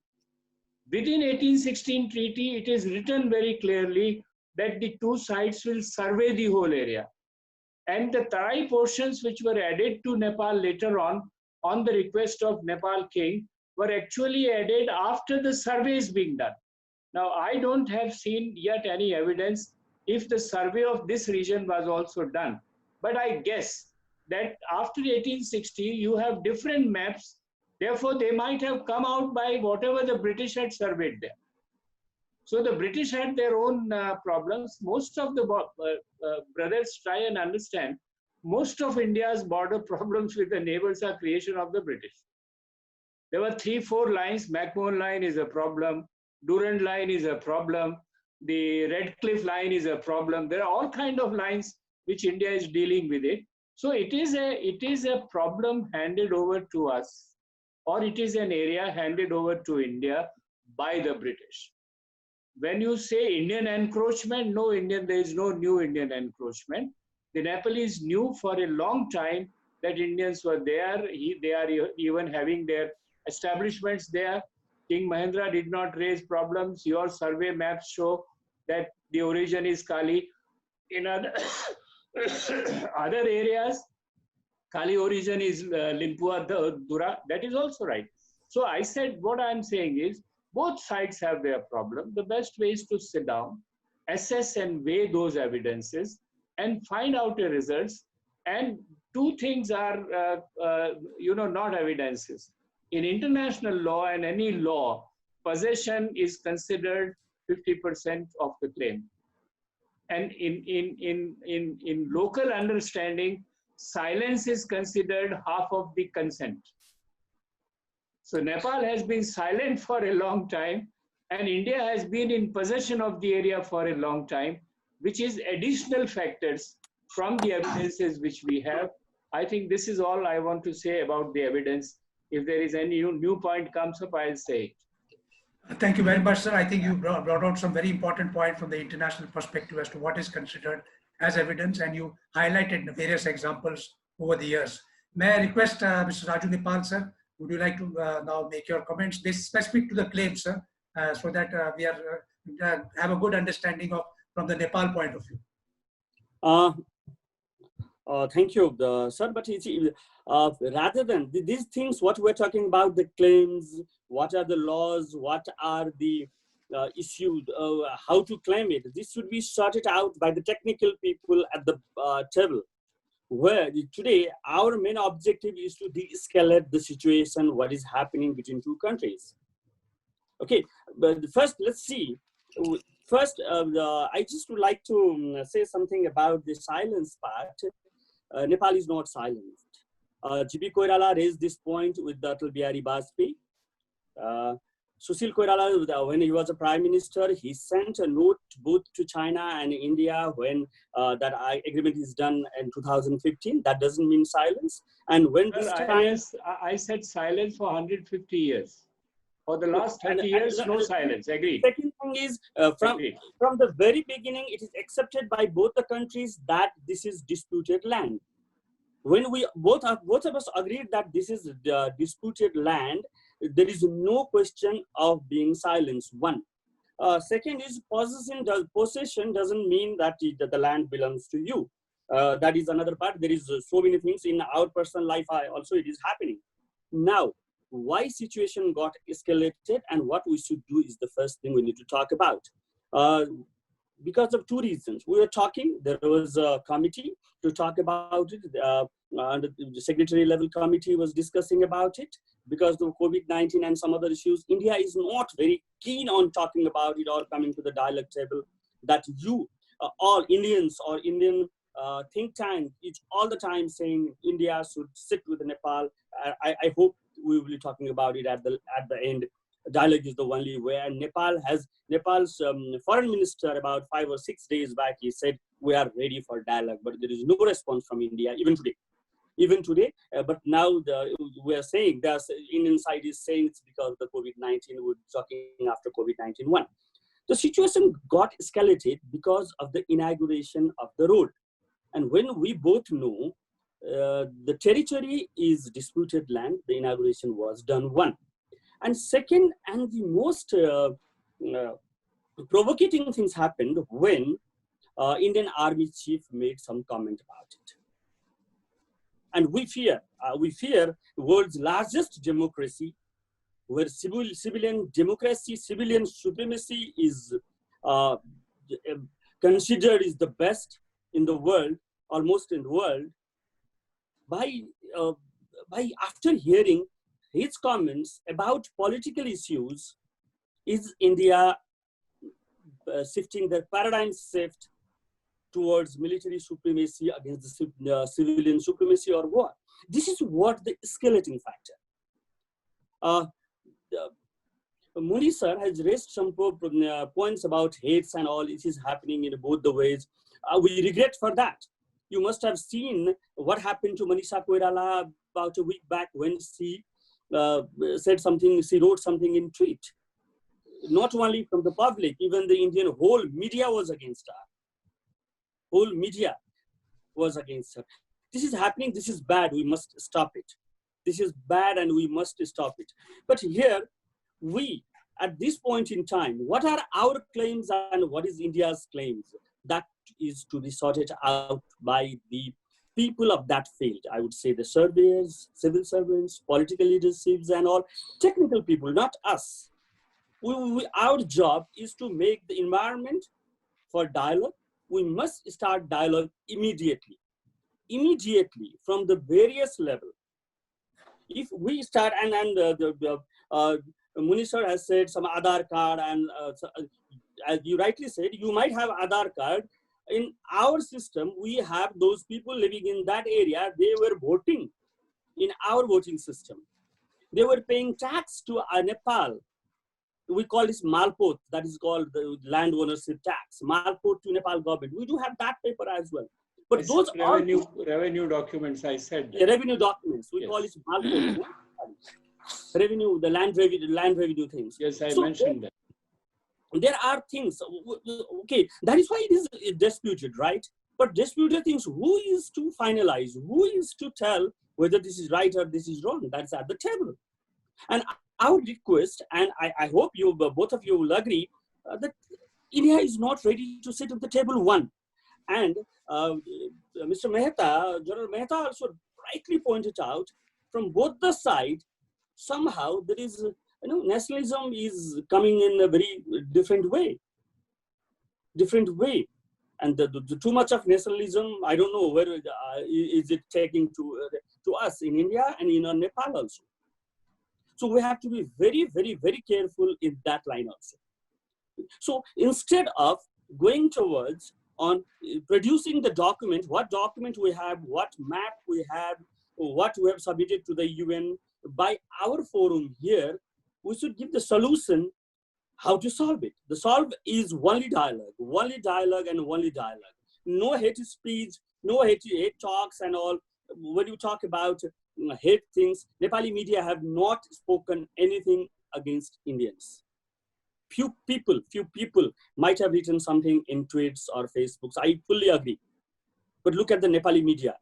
Within 1816 treaty, it is written very clearly that the two sides will survey the whole area. And the Tarai portions which were added to Nepal later on the request of Nepal king, were actually added after the surveys being done. Now, I don't have seen yet any evidence if the survey of this region was also done. But I guess that after 1860, you have different maps. Therefore, they might have come out by whatever the British had surveyed there. So the British had their own problems. Most of the brothers try and understand, most of India's border problems with the neighbors are creation of the British. There were 3-4 lines. McMahon line is a problem. Durand line is a problem. The Redcliffe line is a problem. There are all kinds of lines which India is dealing with it. So it is a problem handed over to us, or it is an area handed over to India by the British. When you say Indian encroachment, there is no new Indian encroachment. The Nepalese knew for a long time that Indians were there. They are even having their establishments there. King Mahendra did not raise problems. Your survey maps show that the origin is Kali. In other areas, Kali origin is Limpiyadhura. That is also right. So I said, what I'm saying is, both sides have their problem. The best way is to sit down, assess and weigh those evidences, and find out the results. And two things are, not evidences. In international law and any law, possession is considered 50% of the claim. And in local understanding, silence is considered half of the consent. So Nepal has been silent for a long time, and India has been in possession of the area for a long time, which is additional factors from the evidences which we have. I think this is all I want to say about the evidence. If there is any new point comes up, I'll say it. Thank you very much, sir. I think you brought out some very important point from the international perspective as to what is considered as evidence, and you highlighted various examples over the years. May I request Mr. Raju Nepal, sir, would you like to now make your comments? This is specific to the claim, sir, so that we have a good understanding of from the Nepal point of view. Thank you, sir. But rather than these things, what we're talking about, the claims, what are the laws, what are the issues, how to claim it, this should be sorted out by the technical people at the table. Where today, our main objective is to de-escalate the situation, what is happening between two countries. Okay, but first, let's see. First, I just would like to say something about the silence part. Nepal is not silenced. G.P. Koirala raised this point with Atal Bihari Vajpayee. Sushil Koirala, when he was a prime minister, he sent a note both to China and India when that agreement is done in 2015. That doesn't mean silence. And when this time... I said silence for 150 years. For the last 30 years, no silence. Agreed. Second thing is, from the very beginning, it is accepted by both the countries that this is disputed land. When we both of us agreed that this is disputed land, there is no question of being silenced. One. Second is possession doesn't mean that the land belongs to you. That is another part. There is so many things in our personal life also it is happening. Now, why situation got escalated and what we should do is the first thing we need to talk about. Because of two reasons. We were talking, there was a committee to talk about it. The secretary level committee was discussing about it. Because of COVID-19 and some other issues, India is not very keen on talking about it or coming to the dialogue table. That you, all Indians or Indian think tank, is all the time saying India should sit with Nepal. I hope we will be talking about it at the end. Dialogue is the only way. And Nepal's foreign minister about 5 or 6 days back, he said, we are ready for dialogue, but there is no response from India, even today. But now we are saying, the Indian side is saying it's because of the COVID-19, we're talking after COVID-19 one. The situation got escalated because of the inauguration of the road. And when we both know the territory is disputed land, the inauguration was done one. And second, and the most provocating things happened when Indian Army chief made some comment about it. And we fear the world's largest democracy, where civilian democracy, civilian supremacy is considered is the best in the world, almost in the world. By after hearing his comments about political issues, is India shifting their paradigm shift towards military supremacy against the civilian supremacy or what? This is what the escalating factor. Muni sir has raised some points about hates and all. It is happening in both the ways. We regret for that. You must have seen what happened to Manisha Koirala about a week back when she said something, she wrote something in tweet. Not only from the public, even the Indian whole media was against her. Whole media was against her. This is happening, this is bad, we must stop it. This is bad and we must stop it. But here, we, at this point in time, what are our claims and what is India's claims? That is to be sorted out by the people of that field. I would say the surveyors, civil servants, political leaderships, and all technical people, not us. Our job is to make the environment for dialogue. We must start dialogue immediately from the various levels. If we start, Muni sir has said some Aadhaar card, and as you rightly said, you might have Aadhaar card. In our system, we have those people living in that area. They were voting in our voting system. They were paying tax to Nepal. We call this Malpot, that is called the land ownership tax. Malpot to Nepal government. We do have that paper as well. But those revenue documents, I said. Revenue documents. We call it Malpot. Revenue, the land revenue things. Yes, I mentioned that. There are things, okay, that is why it is disputed, right? But disputed things, who is to finalize? Who is to tell whether this is right or this is wrong? That's at the table. And our request, and I hope you, both of you will agree, that India is not ready to sit at the table one. And Mr. Mehta, General Mehta also rightly pointed out, from both the sides, somehow there is, nationalism is coming in a very different way. And the too much of nationalism, I don't know where is it taking to us in India and in Nepal also. So we have to be very, very, very careful in that line also. So instead of going towards on producing the document, what document we have, what map we have, what we have submitted to the UN, by our forum here, we should give the solution how to solve it. The solve is only dialogue and only dialogue. No hate speech, no hate talks and all. When you talk about hate things, Nepali media have not spoken anything against Indians. Few people might have written something in tweets or Facebooks. I fully agree. But look at the Nepali media.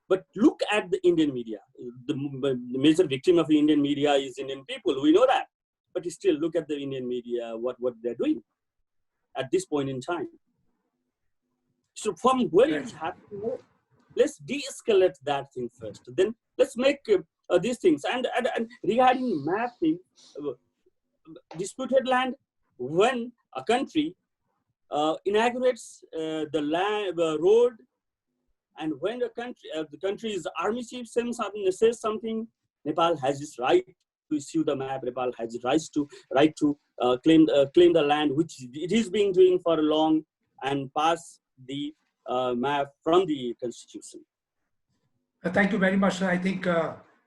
But look at the Indian media. The major victim of the Indian media is Indian people. We know that. But still, look at the Indian media, what they're doing at this point in time. So from where it's happening, let's de-escalate that thing first. Then let's make these things. And regarding mapping, disputed land, when a country inaugurates the road, and when the country's army chief says something, Nepal has its right to issue the map. Nepal has its right to claim the land, which it is being doing for long, and pass the map from the constitution. Thank you very much, sir. I think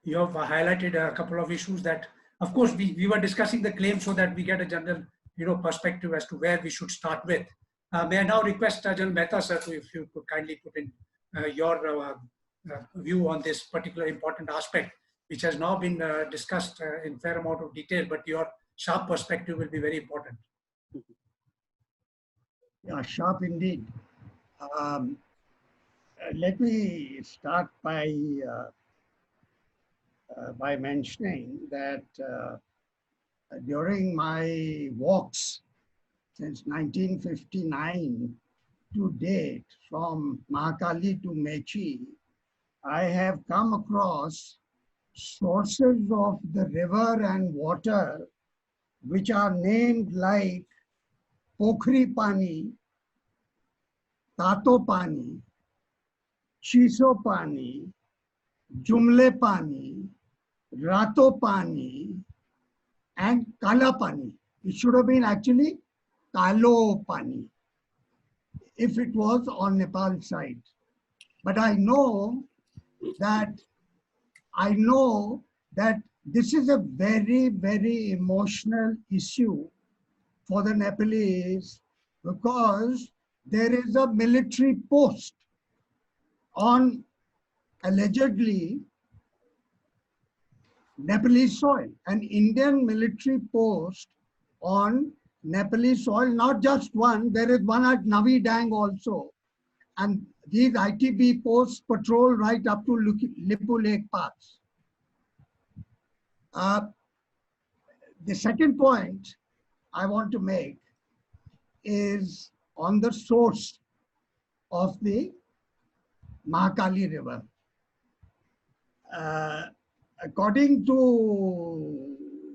you have highlighted a couple of issues that, of course, we were discussing the claim so that we get a general perspective as to where we should start with. May I now request General Mehta, sir, if you could kindly put in your view on this particular important aspect, which has now been discussed in fair amount of detail, but your sharp perspective will be very important. Yeah, sharp indeed. Let me start by mentioning that during my walks since 1959 to date, from Mahakali to Mechi, I have come across sources of the river and water which are named like Pokhri Pani, Tato Pani, Chiso Pani, Jumle Pani, Rato Pani, and Kalapani. It should have been actually Kalo Pani if it was on Nepal side. But I know that this is a very, very emotional issue for the Nepalese, because there is a military post on allegedly Nepalese soil, an Indian military post on Nepalese soil, not just one, there is one at Navi Dang also. And these ITB posts patrol right up to Lipulekh Pass. The second point I want to make is on the source of the Macaulay River. According to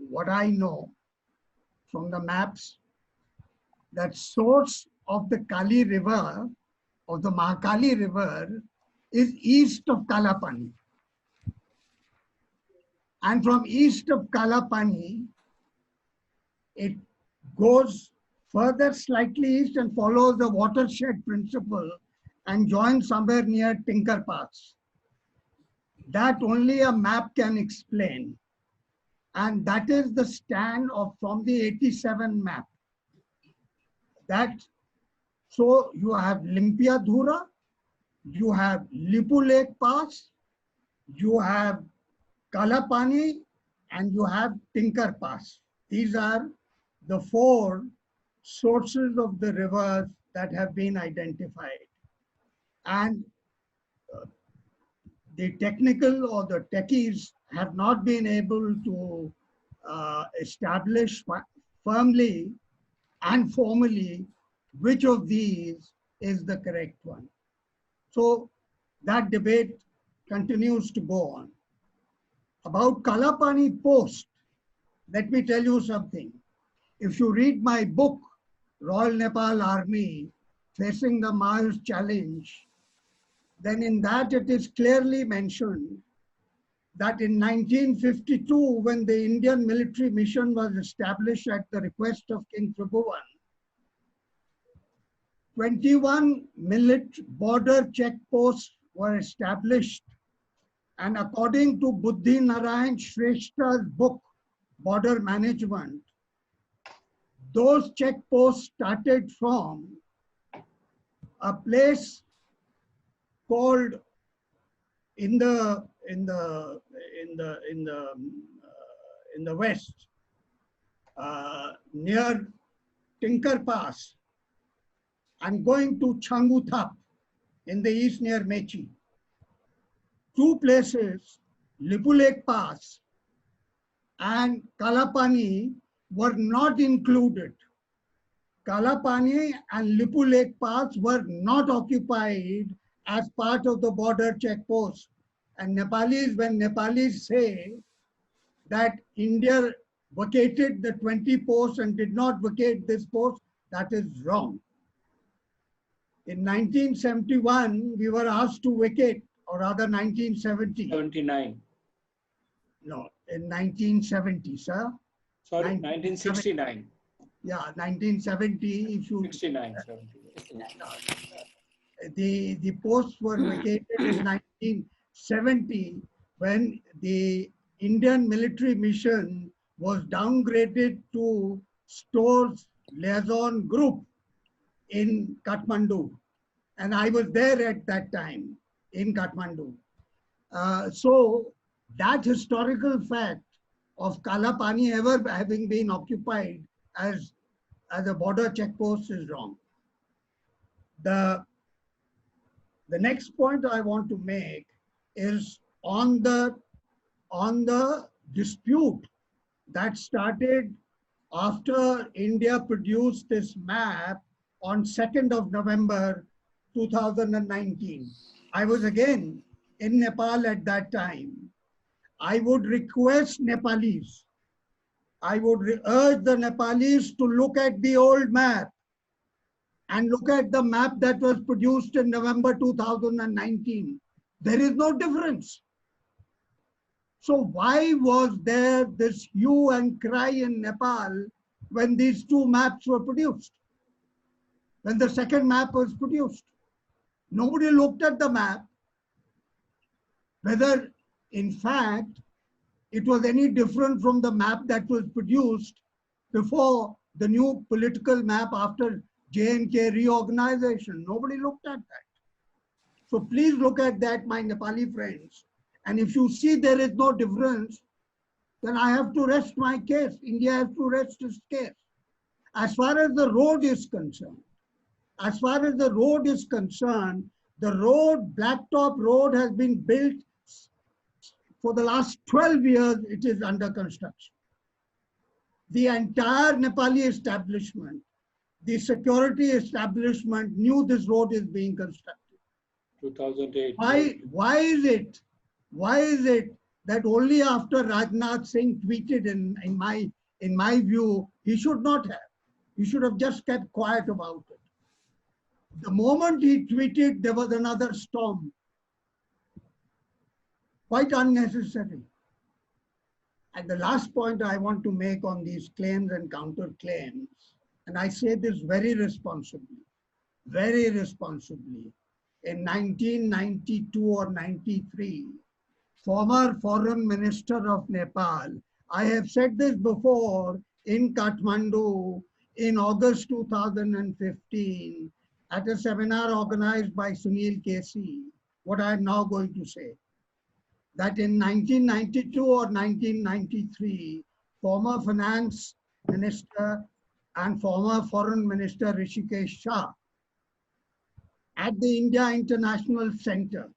what I know from the maps, that source of the Kali River, of the Macaulay River, is east of Kalapani. And from east of Kalapani, it goes further slightly east and follows the watershed principle and joins somewhere near Tinker Pass. That only a map can explain. And that is the stand of from the 87 map. That, so you have Limpiyadhura, you have Lipulekh Pass, you have Kalapani, and you have Tinker Pass. These are the four sources of the rivers that have been identified. And the technical or the techies have not been able to establish firmly and formally which of these is the correct one. So that debate continues to go on. About Kalapani Post, let me tell you something. If you read my book, Royal Nepal Army Facing the Maoist Challenge, then in that it is clearly mentioned that in 1952, when the Indian military mission was established at the request of King Tribhuvan, 21 border checkposts were established. And according to Buddhi Narayan Shrestha's book, Border Management, those checkposts started from a place called in the west, near Tinker Pass, and going to Changuthap in the east near Mechi. Two places, Lipulekh Pass and Kalapani, were not included. Kalapani and Lipulekh Pass were not occupied as part of the border checkpost. And Nepalis, when Nepalis say that India vacated the 20 posts and did not vacate this post, that is wrong. In 1971, we were asked to vacate, or rather 1970. 79. No, in 1970, sir. Sorry, 1969. Yeah, 1970, if you... 69. The posts were vacated in 1970 when the Indian military mission was downgraded to Stores Liaison Group in Kathmandu. And I was there at that time in Kathmandu. So that historical fact of Kalapani ever having been occupied as a border checkpost is wrong. The next point I want to make is on the dispute that started after India produced this map on 2nd of November 2019. I was again in Nepal at that time. I would request Nepalis, I would urge the Nepalis to look at the old map and look at the map that was produced in November 2019. There is no difference. So why was there this hue and cry in Nepal when these two maps were produced? When the second map was produced? Nobody looked at the map, whether in fact it was any different from the map that was produced before the new political map after J&K reorganization. Nobody looked at that. So please look at that, my Nepali friends. And if you see there is no difference, then I have to rest my case. India has to rest its case. As far as the road is concerned, the road, Blacktop Road, has been built for the last 12 years. It is under construction. The entire Nepali establishment, the security establishment knew this road is being constructed. 2008. Why is it that only after Rajnath Singh tweeted, in my view, he should not have. He should have just kept quiet about it. The moment he tweeted, there was another storm. Quite unnecessary. And the last point I want to make on these claims and counterclaims, and I say this very responsibly, in 1992 or 93, former Foreign Minister of Nepal, I have said this before in Kathmandu in August 2015 at a seminar organized by Sunil Kesey, what I am now going to say, that in 1992 or 1993, former Finance Minister and former Foreign Minister Rishikesh Shah at the India International Center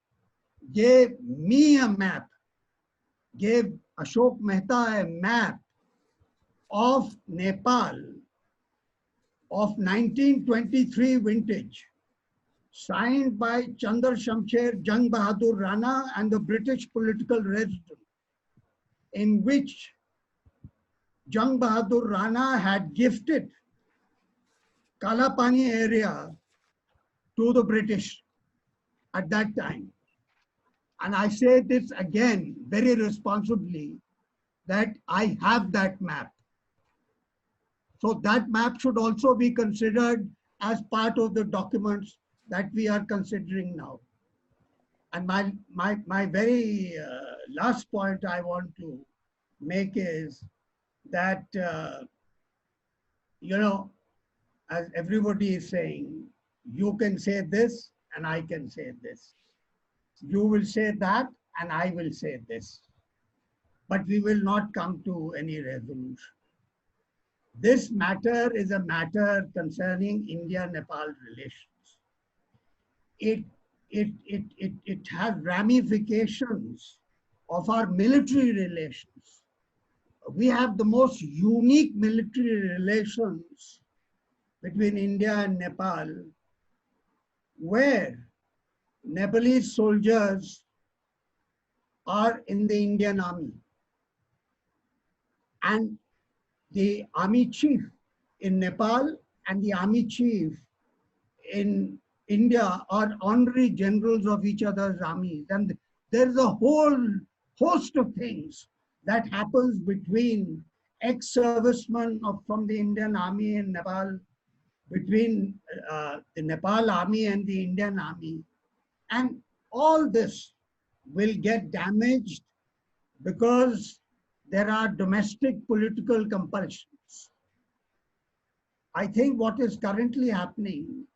gave me a map, gave Ashok Mehta a map of Nepal of 1923 vintage, signed by Chandra Shamsher Jang Bahadur Rana and the British political resident, in which Jang Bahadur Rana had gifted Kalapani area to the British at that time. And I say this again very responsibly, that I have that map. So that map should also be considered as part of the documents that we are considering now. And my very last point I want to make is that, you know, as everybody is saying, you can say this and I can say this. You will say that and I will say this. But we will not come to any resolution. This matter is a matter concerning India-Nepal relations. It has ramifications of our military relations. We have the most unique military relations between India and Nepal, where Nepalese soldiers are in the Indian Army. And the army chief in Nepal and the army chief in India are honorary generals of each other's armies. And there's a whole host of things that happens between ex-servicemen from the Indian army in Nepal, between the Nepal army and the Indian army. And all this will get damaged because there are domestic political compulsions. I think what is currently happening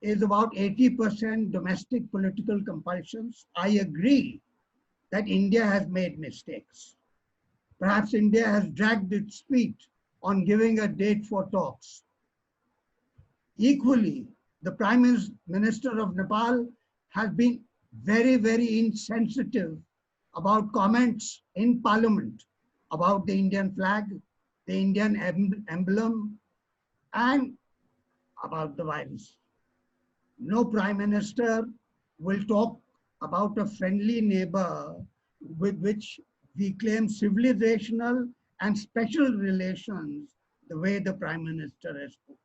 is about 80% domestic political compulsions. I agree that India has made mistakes. Perhaps India has dragged its feet on giving a date for talks. Equally, the Prime Minister of Nepal has been very, very insensitive about comments in Parliament about the Indian flag, the Indian emblem, and about the virus. No Prime Minister will talk about a friendly neighbor with which we claim civilizational and special relations the way the Prime Minister has spoken.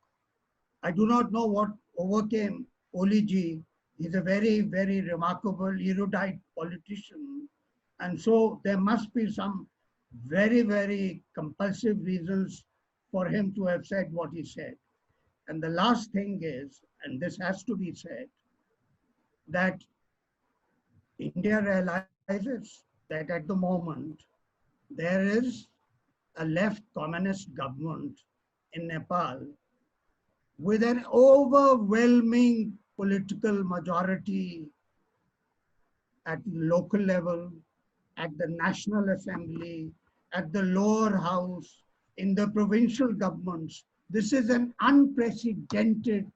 I do not know what overcame Oliji. He's a very, very remarkable, erudite politician. And so there must be some very, very compulsive reasons for him to have said what he said. And the last thing is, and this has to be said, that India realizes that at the moment, there is a left communist government in Nepal with an overwhelming political majority at local level, at the National Assembly, at the lower house, in the provincial governments. This is an unprecedented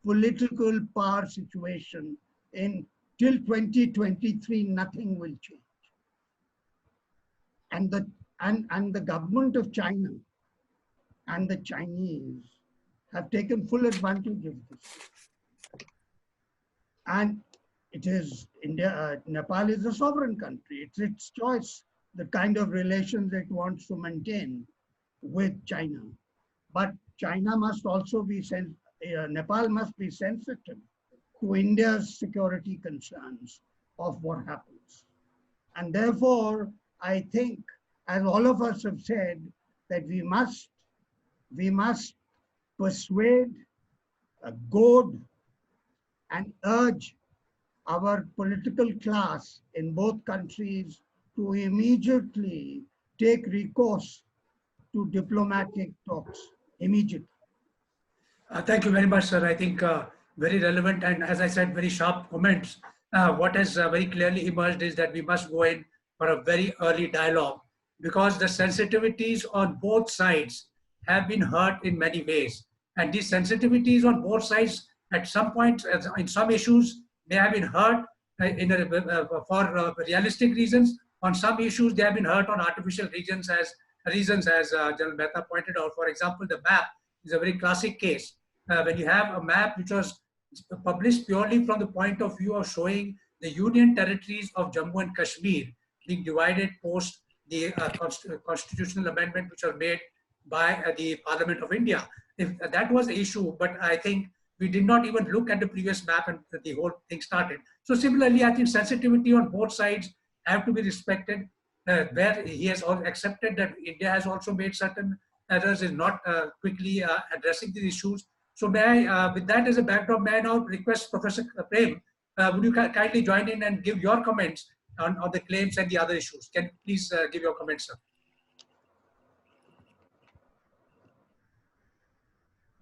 political power situation. Till 2023, nothing will change. And the government of China and the Chinese have taken full advantage of this. And it is India, Nepal is a sovereign country. It's its choice, the kind of relations it wants to maintain with China. But China must also be, Nepal must be sensitive to India's security concerns of what happens. And therefore, I think, as all of us have said, that we must persuade, goad, and urge our political class in both countries to immediately take recourse to diplomatic talks immediately. Thank you very much, sir. I think very relevant and, as I said, very sharp comments. What has very clearly emerged is that we must go in for a very early dialogue, because the sensitivities on both sides have been hurt in many ways. And these sensitivities on both sides at some point, in some issues, they have been hurt for realistic reasons. On some issues, they have been hurt on artificial reasons, as General Mehta pointed out. For example, the map is a very classic case. When you have a map which was published purely from the point of view of showing the union territories of Jammu and Kashmir being divided post the constitutional amendment which was made by the Parliament of India. If that was the issue, but I think we did not even look at the previous map and the whole thing started. So similarly, I think sensitivity on both sides have to be respected, where he has accepted that India has also made certain errors in not quickly addressing these issues. So may I, with that as a backdrop, may I now request Professor Prem, would you kindly join in and give your comments on the claims and the other issues? Can you please give your comments, sir?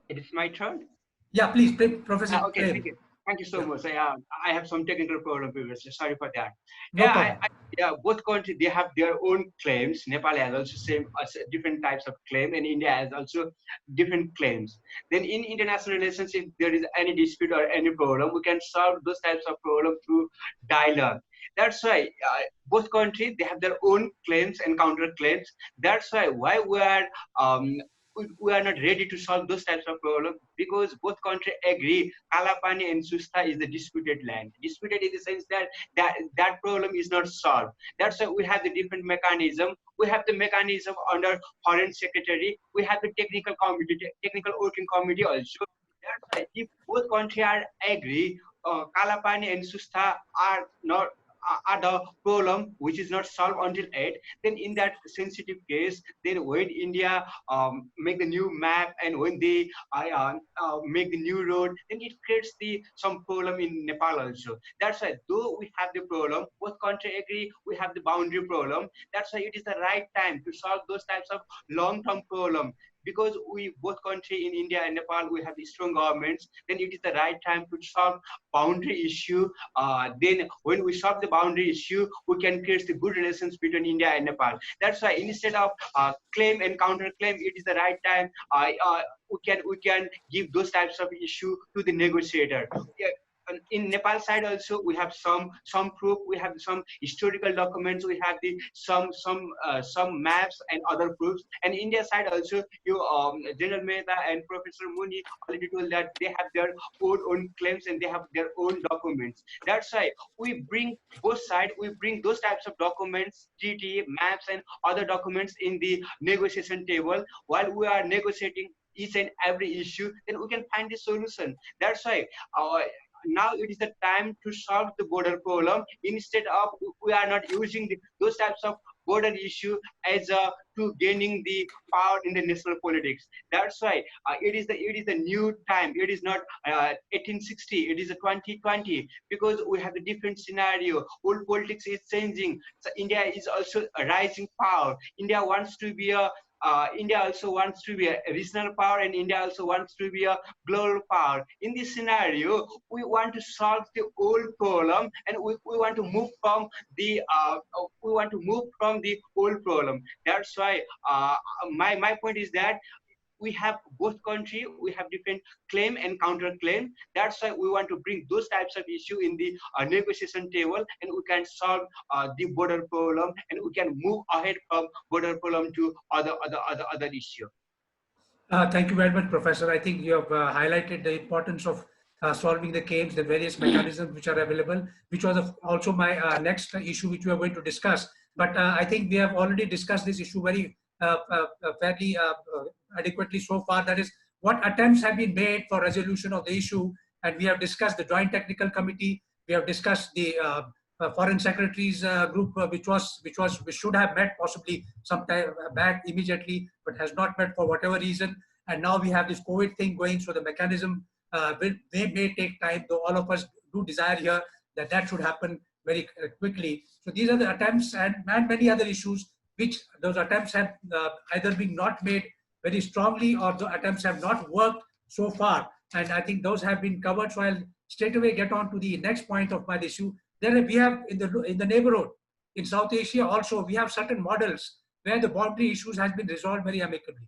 It is my turn. Yeah, please, Professor Okay, Prem. thank you. Thank you so much. I have some technical problem previously. Sorry for that. No problem. Both countries, they have their own claims. Nepal has also different types of claim, and India has also different claims. Then in international relations, if there is any dispute or any problem, we can solve those types of problem through dialogue. That's why both countries, they have their own claims and counter claims. That's why we are not ready to solve those types of problems, because both countries agree Kalapani and Susta is the disputed land. Disputed in the sense that that problem is not solved. That's why we have the different mechanism. We have the mechanism under Foreign Secretary. We have the technical committee, technical working committee also. That's why if both countries are agree, Kalapani and Susta are not the problem which is not solved until 8, then in that sensitive case, then when India make the new map and when they make the new road, then it creates some problem in Nepal also. That's why though we have the problem, both countries agree we have the boundary problem. That's why it is the right time to solve those types of long-term problem. Because we both countries in India and Nepal, we have the strong governments, then it is the right time to solve boundary issue. Then when we solve the boundary issue, we can create the good relations between India and Nepal. That's why instead of claim and counter claim, it is the right time we can give those types of issue to the negotiator. In Nepal side also, we have some proof, we have some historical documents, we have some maps and other proofs. And India side also, General Mehta and Professor Muni already told that they have their own claims and they have their own documents. That's why we bring both sides, we bring those types of documents, treaty, maps and other documents in the negotiation table. While we are negotiating each and every issue, then we can find the solution. That's why now it is the time to solve the border problem. Instead of we are not using those types of border issue as to gaining the power in the national politics. That's why it is the new time. It is not 1860. It is a 2020, because we have a different scenario. World politics is changing. So India is also a rising power. India wants to be a India also wants to be a regional power, and India also wants to be a global power. In this scenario, we want to solve the old problem, and we want to move from the old problem. That's why my point is that we have both countries, we have different claim and counter claim. That's why we want to bring those types of issue in the negotiation table, and we can solve the border problem, and we can move ahead from border problem to other issue. Thank you very much, Professor. I think you have highlighted the importance of solving the claims, the various mechanisms which are available, which was also my next issue which we are going to discuss. But I think we have already discussed this issue very fairly adequately so far. That is, what attempts have been made for resolution of the issue, and we have discussed the Joint Technical Committee. We have discussed the Foreign Secretaries group, which should have met possibly some time back immediately, but has not met for whatever reason. And now we have this COVID thing going, so the mechanism may take time, though all of us do desire here that that should happen very quickly. So these are the attempts, and many other issues, which those attempts have either been not made very strongly, or the attempts have not worked so far. And I think those have been covered. So I'll straight away get on to the next point of my issue. Then we have in the neighborhood, in South Asia also, we have certain models where the boundary issues has been resolved very amicably.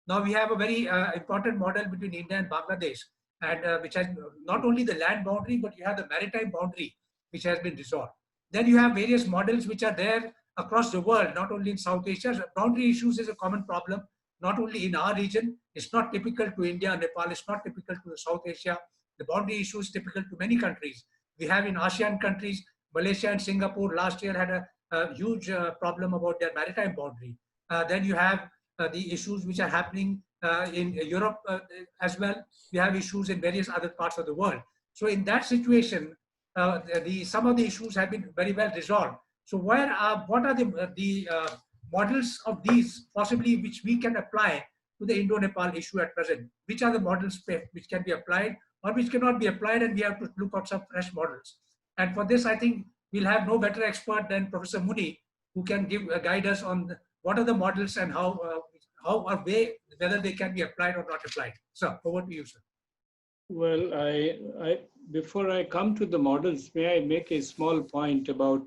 Now we have a very important model between India and Bangladesh, and which has not only the land boundary, but you have the maritime boundary, which has been resolved. Then you have various models which are there across the world, not only in South Asia. Boundary issues is a common problem, not only in our region. It's not typical to India and Nepal. It's not typical to South Asia. The boundary issue is typical to many countries. We have in ASEAN countries, Malaysia and Singapore last year had a huge problem about their maritime boundary. Then you have the issues which are happening in Europe as well. We have issues in various other parts of the world. So in that situation, some of the issues have been very well resolved. So what are the models of these possibly which we can apply to the Indo-Nepal issue at present? Which are the models which can be applied or which cannot be applied, and we have to look at some fresh models. And for this, I think we'll have no better expert than Professor Muni, who can guide us on what are the models and whether they can be applied or not applied. So over to you, sir. Well, I before I come to the models, may I make a small point about,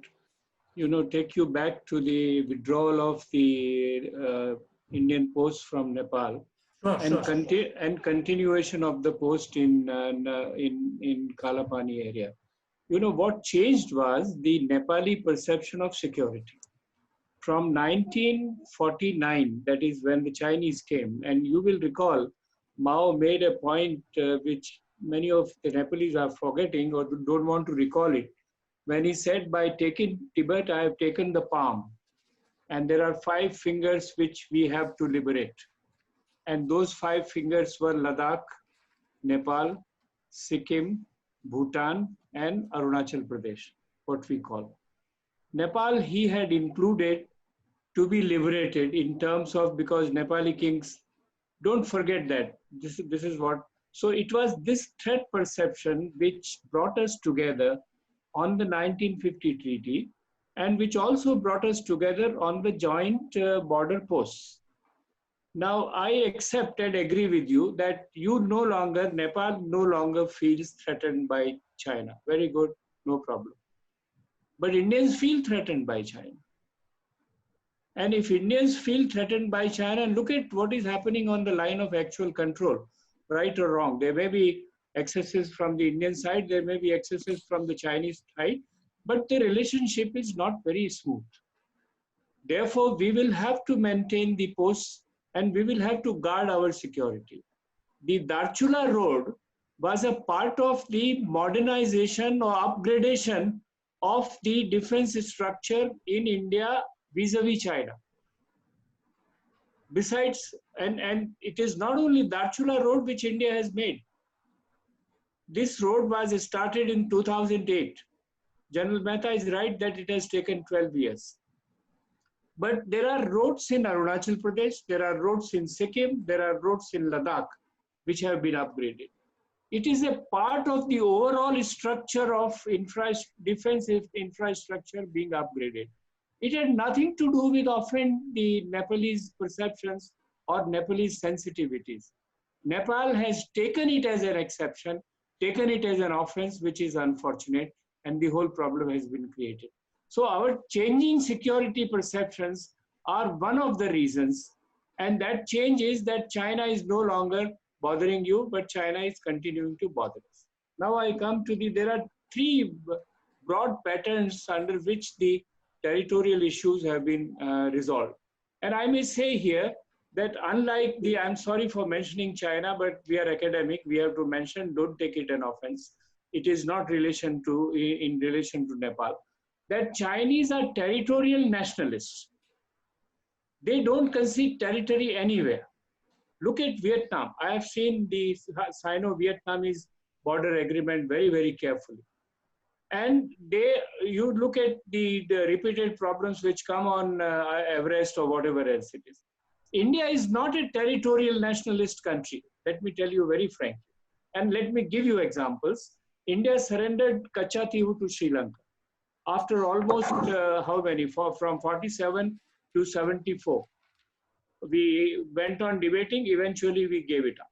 take you back to the withdrawal of the Indian post from Nepal, and continuation of the post in Kalapani area. What changed was the Nepali perception of security. From 1949, that is when the Chinese came, and you will recall, Mao made a point which many of the Nepalese are forgetting or don't want to recall it, when he said, by taking Tibet, I have taken the palm, and there are 5 fingers which we have to liberate. And those 5 fingers were Ladakh, Nepal, Sikkim, Bhutan, and Arunachal Pradesh, what we call. Nepal, he had included to be liberated in terms of, because Nepali kings, don't forget that, this is what, so it was this threat perception which brought us together on the 1950 treaty, and which also brought us together on the joint border posts. Now, I accept and agree with you that Nepal no longer feels threatened by China. Very good, no problem. But Indians feel threatened by China. And if Indians feel threatened by China, look at what is happening on the line of actual control, right or wrong. There may be excesses from the Indian side, there may be excesses from the Chinese side, but the relationship is not very smooth. Therefore, we will have to maintain the posts and we will have to guard our security. The Darchula Road was a part of the modernization or upgradation of the defense structure in India vis-a-vis China. Besides, and it is not only Darchula Road which India has made. This road was started in 2008. General Mehta is right that it has taken 12 years. But there are roads in Arunachal Pradesh, there are roads in Sikkim, there are roads in Ladakh, which have been upgraded. It is a part of the overall structure of defensive infrastructure being upgraded. It had nothing to do with often the Nepalese perceptions or Nepalese sensitivities. Nepal has taken it as an exception, taken it as an offense, which is unfortunate, and the whole problem has been created. So our changing security perceptions are one of the reasons, and that change is that China is no longer bothering you, but China is continuing to bother us. Now I come to there are 3 broad patterns under which the territorial issues have been resolved. And I may say here that unlike the, I'm sorry for mentioning China, but we are academic, we have to mention, don't take it an offense. It is not in relation to Nepal, that Chinese are territorial nationalists. They don't concede territory anywhere. Look at Vietnam. I have seen the Sino-Vietnamese border agreement very, very carefully. And you look at the repeated problems which come on Everest or whatever else it is. India is not a territorial nationalist country. Let me tell you very frankly. And let me give you examples. India surrendered Kachatihu to Sri Lanka after almost, from 47 to 74. We went on debating, eventually we gave it up.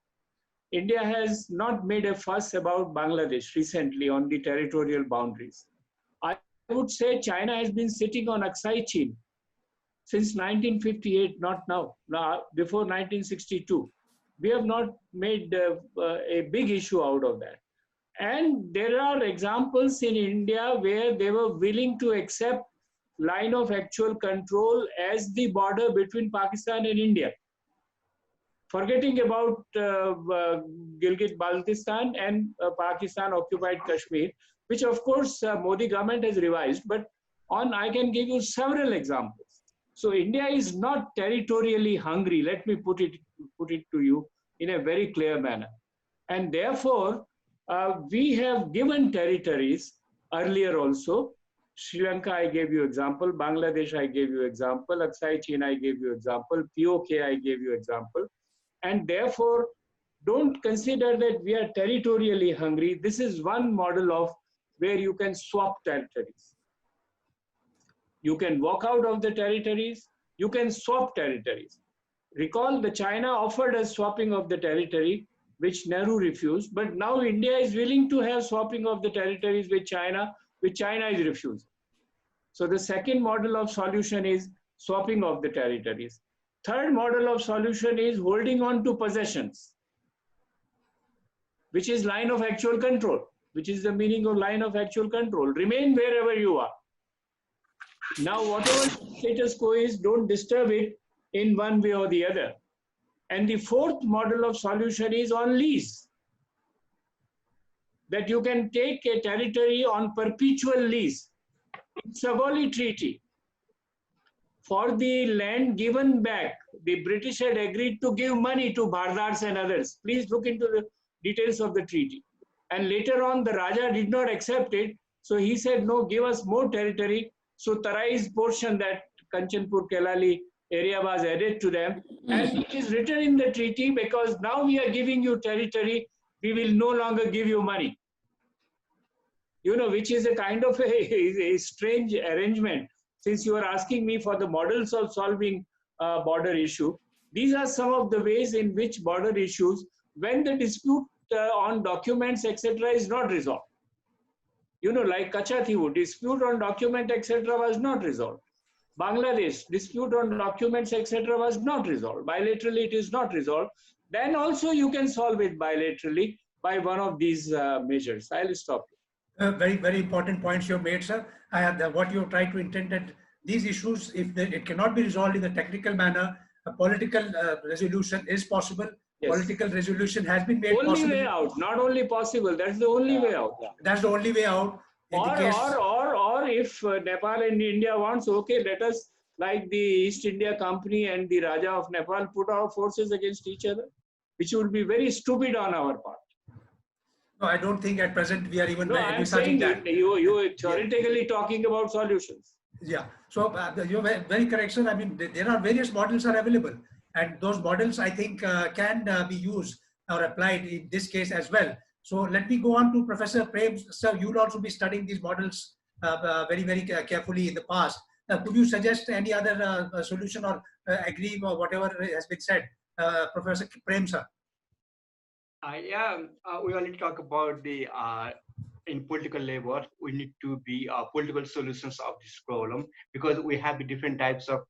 India has not made a fuss about Bangladesh recently on the territorial boundaries. I would say China has been sitting on Aksai Chin since 1958, not now, before 1962. We have not made a big issue out of that. And there are examples in India where they were willing to accept line of actual control as the border between Pakistan and India. Forgetting about Gilgit-Baltistan and Pakistan occupied Kashmir, which of course Modi government has revised, but I can give you several examples. So India is not territorially hungry, let me put it to you in a very clear manner. And therefore, we have given territories earlier also. Sri Lanka, I gave you example. Bangladesh, I gave you example. Aksai Chin, I gave you example. POK, I gave you example. And therefore, don't consider that we are territorially hungry. This is one model of where you can swap territories. You can walk out of the territories. You can swap territories. Recall the China offered us swapping of the territory, which Nehru refused. But now India is willing to have swapping of the territories with China, which China is refusing. So the second model of solution is swapping of the territories. Third model of solution is holding on to possessions, which is line of actual control, which is the meaning of line of actual control. Remain wherever you are. Now, whatever status quo is, don't disturb it in one way or the other. And the fourth model of solution is on lease, that you can take a territory on perpetual lease. In Savoli Treaty, for the land given back, the British had agreed to give money to Bhardars and others. Please look into the details of the treaty. And later on, the Raja did not accept it. So he said, no, give us more territory. So Tarai's portion, that Kanchanpur Kelali area, was added to them. And it is written in the treaty, because now we are giving you territory, we will no longer give you money. You know, which is a kind of a strange arrangement. Since you are asking me for the models of solving border issue, these are some of the ways in which border issues, when the dispute on documents, etc., is not resolved. You know, like Kachatihu, dispute on document, etc., was not resolved. Bangladesh, dispute on documents, etc., was not resolved. Bilaterally, it is not resolved. Then also you can solve it bilaterally by one of these measures. I'll stop you. Very, very important points you have made, sir. What you have tried to intend that these issues, if it cannot be resolved in a technical manner, a political resolution is possible. Yes. Political resolution has been made possible. Only way out, not only possible. That's the only way out. That's the only way out. Or if Nepal and India wants, okay, let us, like the East India Company and the Raja of Nepal, put our forces against each other, which would be very stupid on our part. No, I don't think at present we are even saying that. You are theoretically talking about solutions. Yeah. So you're very correct, sir. I mean, there are various models are available, and those models, I think, can be used or applied in this case as well. So let me go on to Professor Prem. Sir, you'll also be studying these models very, very carefully in the past. Could you suggest any other solution or agree or whatever has been said? Professor Prem, sir. We only talk about the in political level. We need to be political solutions of this problem, because we have the different types of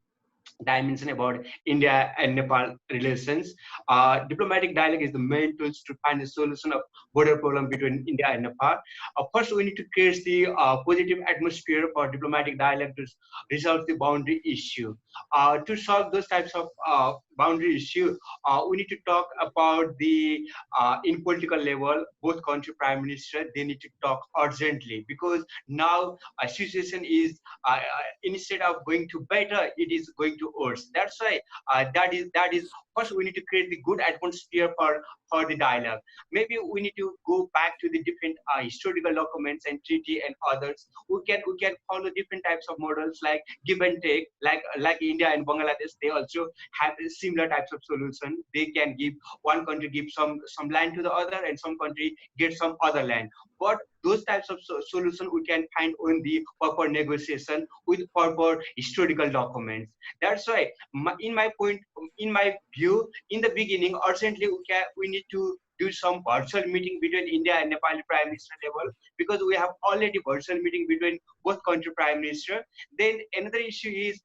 dimension about India and Nepal relations. Diplomatic dialogue is the main tools to find a solution of border problem between India and Nepal. First, we need to create the positive atmosphere for diplomatic dialogue to resolve the boundary issue. To solve those types of boundary issue, we need to talk about the in political level, both country prime minister, they need to talk urgently, because now a situation is instead of going to better, it is going to worse. That's why that is first we need to create the good atmosphere for the dialogue. Maybe we need to go back to the different historical documents and treaty and others. We can follow different types of models like give and take, like India and Bangladesh. They also have similar types of solution. They can give, one country give some land to the other, and some country get some other land. But those types of solution we can find on the proper negotiation with proper historical documents. That's why, in my view, in the beginning, urgently we need to do some virtual meeting between India and Nepali Prime Minister level, because we have already virtual meeting between both country Prime Minister. Then another issue is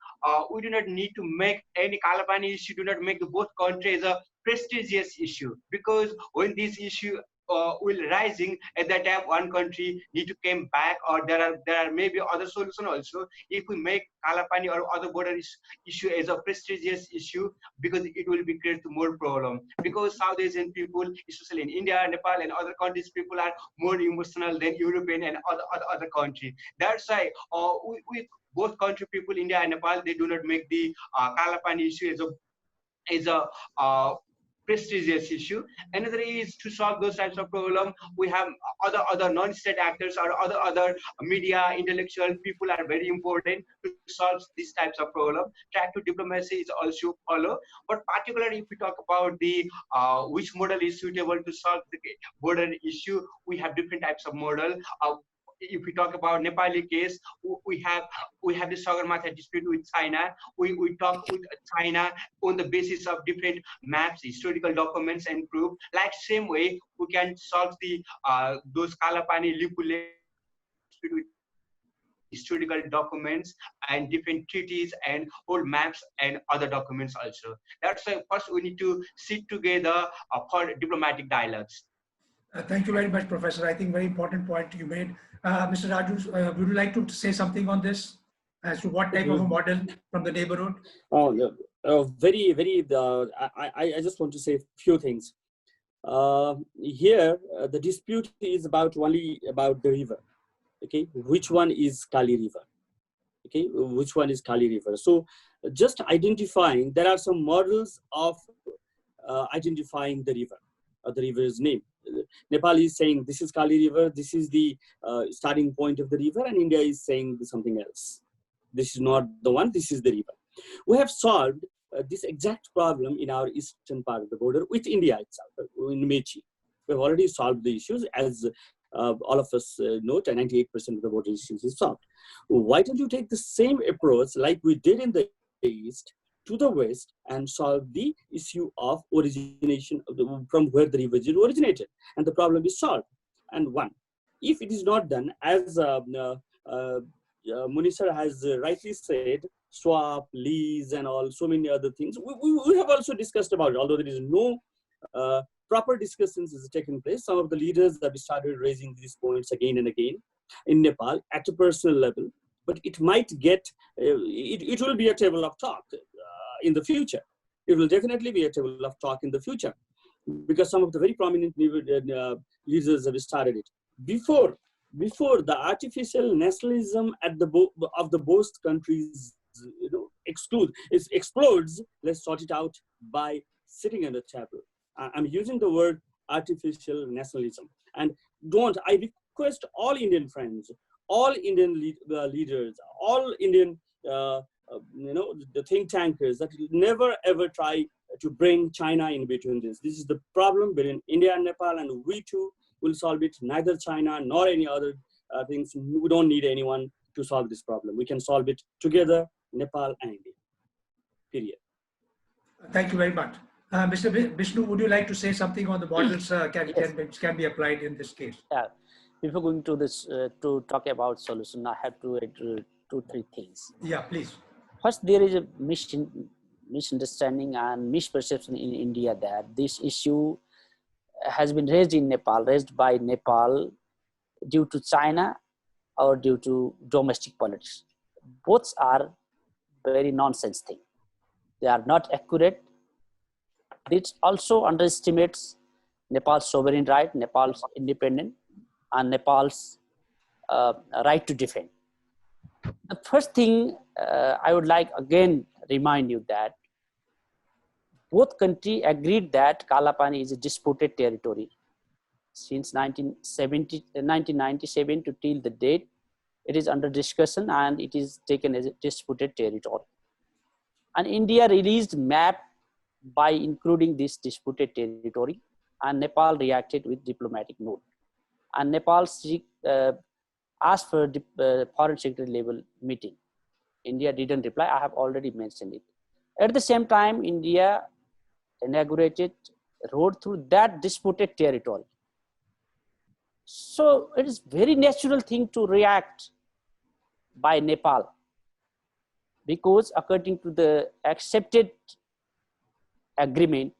we do not need to make any Kalapani issue, do not make the both countries a prestigious issue, because when this issue will rising, at that time one country need to come back, or there are maybe other solution also. If we make Kalapani or other border issue as a prestigious issue, because it will be create more problem, because South Asian people, especially in India, Nepal and other countries, people are more emotional than European and other country. That's why we both country people, India and Nepal, they do not make the Kalapani issue as a prestigious issue. Another is to solve those types of problem. We have other non-state actors or other media, intellectual people are very important to solve these types of problem. Track to diplomacy is also follow, but particularly if we talk about the which model is suitable to solve the border issue, we have different types of model. If we talk about Nepali case, we have the Sagarmatha dispute with China. We talk with China on the basis of different maps, historical documents, and proof. Like same way, we can solve the those Kalapani-Lipulekh-Limpiyadhura dispute with historical documents and different treaties and old maps and other documents also. That's why first we need to sit together for diplomatic dialogues. Thank you very much, Professor. I think very important point you made. Mr. Raju, would you like to say something on this as to what type of a model from the neighborhood? Oh, very. I just want to say a few things. Here, the dispute is only about the river. Okay, which one is Kali River? Okay, which one is Kali River? So, just identifying, there are some models of identifying the river, or the river's name. Nepal is saying this is Kali River, this is the starting point of the river, and India is saying something else. This is not the one, this is the river. We have solved this exact problem in our eastern part of the border with India itself, in Mechi. We have already solved the issues, as all of us note, and 98% of the border issues is solved. Why don't you take the same approach like we did in the east to the west and solve the issue of origination from where the river originated, and the problem is solved. And one, if it is not done, as Muni sir has rightly said, swap, lease, and all, so many other things, we have also discussed about it, although there is no proper discussions is taking place. Some of the leaders have started raising these points again and again in Nepal at a personal level, but it might get, it will be a table of talk in the future. It will definitely be a table of talk in the future, because some of the very prominent leaders have started it. Before the artificial nationalism at of the both countries, explodes, let's sort it out by sitting at the table. I'm using the word artificial nationalism. And I request all Indian friends, all Indian leaders, all Indian the think tankers, that never ever try to bring China in between this. This is the problem between India and Nepal, and we too will solve it. Neither China nor any other things. We don't need anyone to solve this problem. We can solve it together, Nepal and India. Period. Thank you very much. Mr. Bishnu, would you like to say something on the models can be applied in this case? Yeah. Before going to this to talk about solution, I have to add 2-3 things. Yeah, please. First, there is a misunderstanding and misperception in India that this issue has been raised by Nepal due to China or due to domestic politics. Both are very nonsense thing. They are not accurate, This also underestimates Nepal's sovereign right, Nepal's independence, and Nepal's right to defend. The first thing I would like again remind you that both countries agreed that Kalapani is a disputed territory. Since 1997 to till the date, it is under discussion and it is taken as a disputed territory. And India released map by including this disputed territory, and Nepal reacted with diplomatic note. And Nepal asked for foreign secretary level meeting. India didn't reply. I have already mentioned it. At the same time, India inaugurated a road through that disputed territory. So it is very natural thing to react by Nepal, because according to the accepted agreement,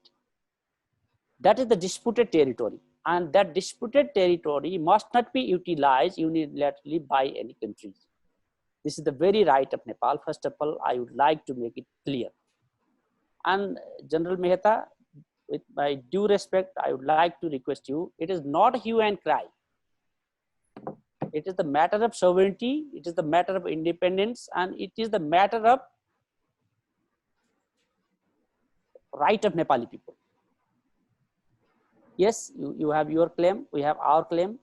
that is the disputed territory, and that disputed territory must not be utilized unilaterally by any country. This is the very right of Nepal. First of all, I would like to make it clear. And General Mehta, with my due respect, I would like to request you, it is not hue and cry. It is the matter of sovereignty, it is the matter of independence, and it is the matter of right of Nepali people. Yes, you have your claim, we have our claim,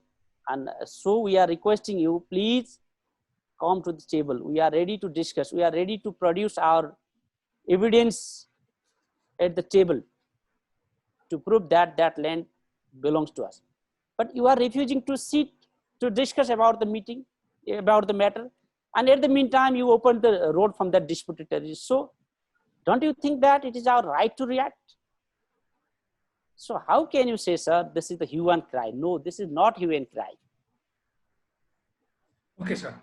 and so we are requesting you, please come to the table. We are ready to discuss, we are ready to produce our evidence at the table to prove that that land belongs to us. But you are refusing to sit to discuss about the meeting, about the matter, and at the meantime you open the road from that disputed territory. So don't you think that it is our right to react? So how can you say, sir, this is the hue and cry? No, this is not hue and cry. Okay, sir.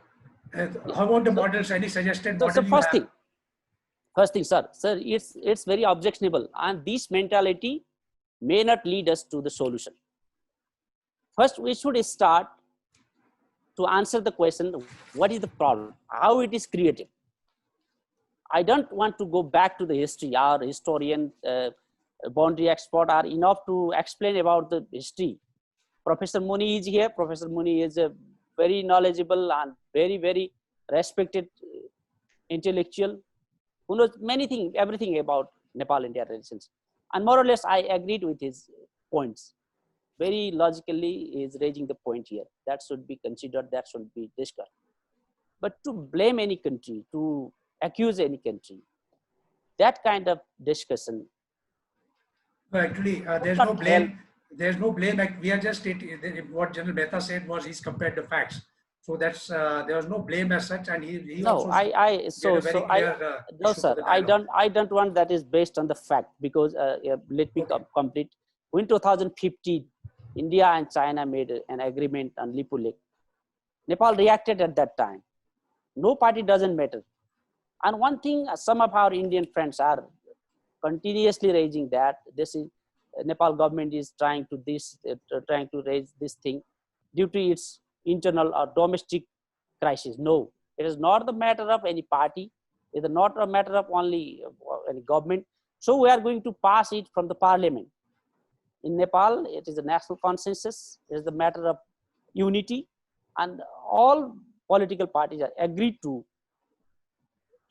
How about the models? Any suggested model? So first thing, sir, it's very objectionable, and this mentality may not lead us to the solution. First, we should start to answer the question, what is the problem? How it is created? I don't want to go back to the history. Our historian, boundary expert are enough to explain about the history. Professor Muni is here. Professor Muni is a very knowledgeable and very, very respected intellectual who knows many things, everything about Nepal-India relations. And more or less, I agreed with his points. Very logically, he is raising the point here. That should be considered, that should be discussed. But to blame any country, to accuse any country, that kind of discussion. No, actually, there's no blame. There's no blame. Like we are just stating what General Mehta said was he's compared the facts. So that's there was no blame as such, and he no, also no, sir. I don't want that is based on the fact, because let me complete. In 2015, India and China made an agreement on Lipulekh. Nepal reacted at that time. No party doesn't matter. And one thing, some of our Indian friends are continuously raising that this is Nepal government is trying to raise this thing due to its internal or domestic crisis. No, it is not the matter of any party. It is not a matter of only any government. So we are going to pass it from the parliament. In Nepal, it is a national consensus. It is the matter of unity, and all political parties are agreed to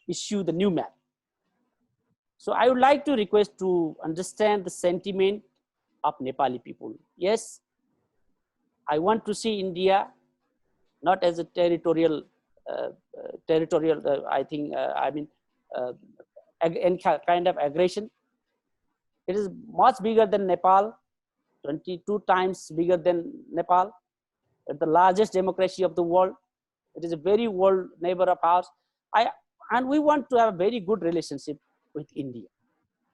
issue the new map. So I would like to request to understand the sentiment of Nepali people. Yes, I want to see India not as a territorial, any kind of aggression. It is much bigger than Nepal, 22 times bigger than Nepal. It's the largest democracy of the world. It is a very world neighbor of ours. And we want to have a very good relationship with India.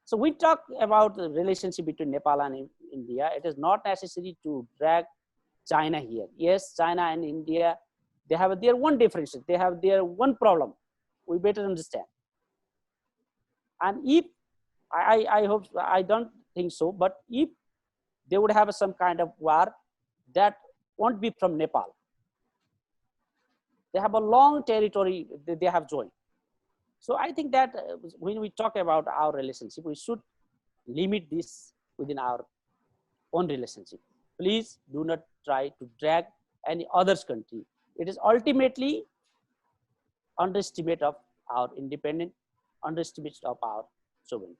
So we talk about the relationship between Nepal and India. It is not necessary to drag China here. Yes, China and India, they have their one difference. They have their one problem. We better understand. And if, I hope, I don't think so, but if they would have some kind of war, that won't be from Nepal. They have a long territory they have joined. So I think that when we talk about our relationship, we should limit this within our own relationship. Please do not try to drag any other's country. It is ultimately underestimate of our independence, underestimate of our sovereignty.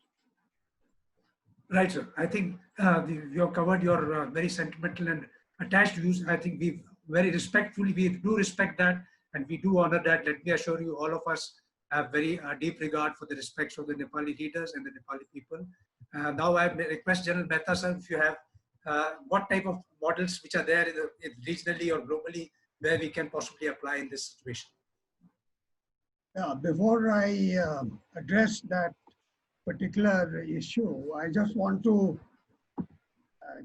Right, sir. I think you have covered your very sentimental and attached views. I think we very respectfully, we do respect that and we do honor that. Let me assure you, all of us have very deep regard for the respects of the Nepali leaders and the Nepali people. Now I request General Mehta, sir, if you have what type of models which are there regionally or globally where we can possibly apply in this situation. Yeah, before I address that particular issue, I just want to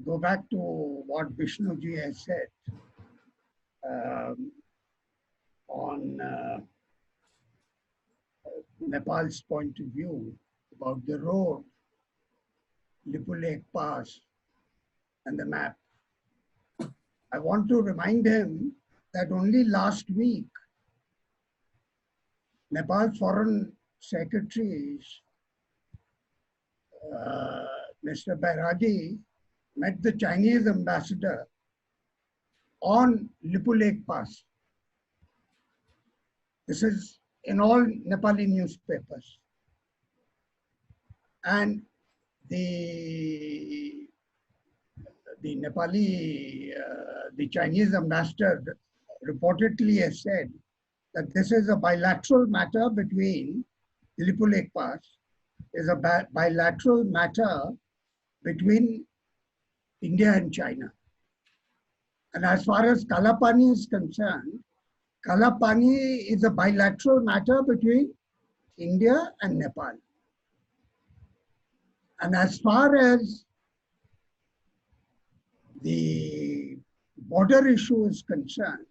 go back to what Bishnu ji has said on Nepal's point of view about the road, Lipulekh Pass, and the map. I want to remind him that only last week, Nepal's foreign secretary, Mr. Bairagi, met the Chinese ambassador on Lipulekh Pass. This is in all Nepali newspapers. And the Nepali, the Chinese ambassador reportedly has said that this is a bilateral matter between Lipulekh Pass, is a bilateral matter between India and China. And as far as Kalapani is concerned, Kalapani is a bilateral matter between India and Nepal. And as far as the border issue is concerned,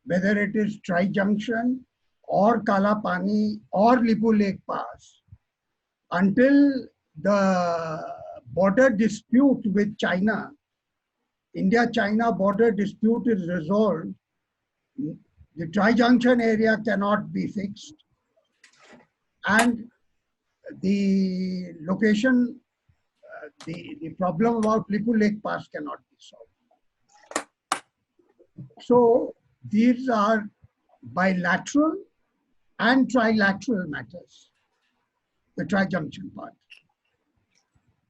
whether it is Tri-Junction or Kalapani or Lipulekh Pass, until the border dispute with China, India-China border dispute is resolved, the Tri-Junction area cannot be fixed, and the location, the problem about Lipulekh Pass cannot be solved. So these are bilateral and trilateral matters, the Tri-Junction part.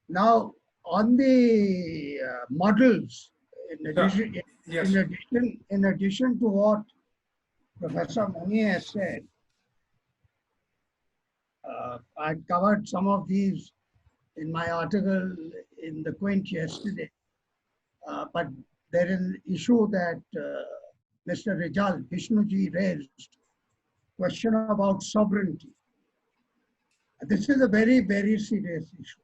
Now, on the models, in addition to what Professor Muni has said, I covered some of these in my article in the Quint yesterday, but there is an issue that Mr. Rijal, Bishnu ji raised, question about sovereignty. This is a very, very serious issue.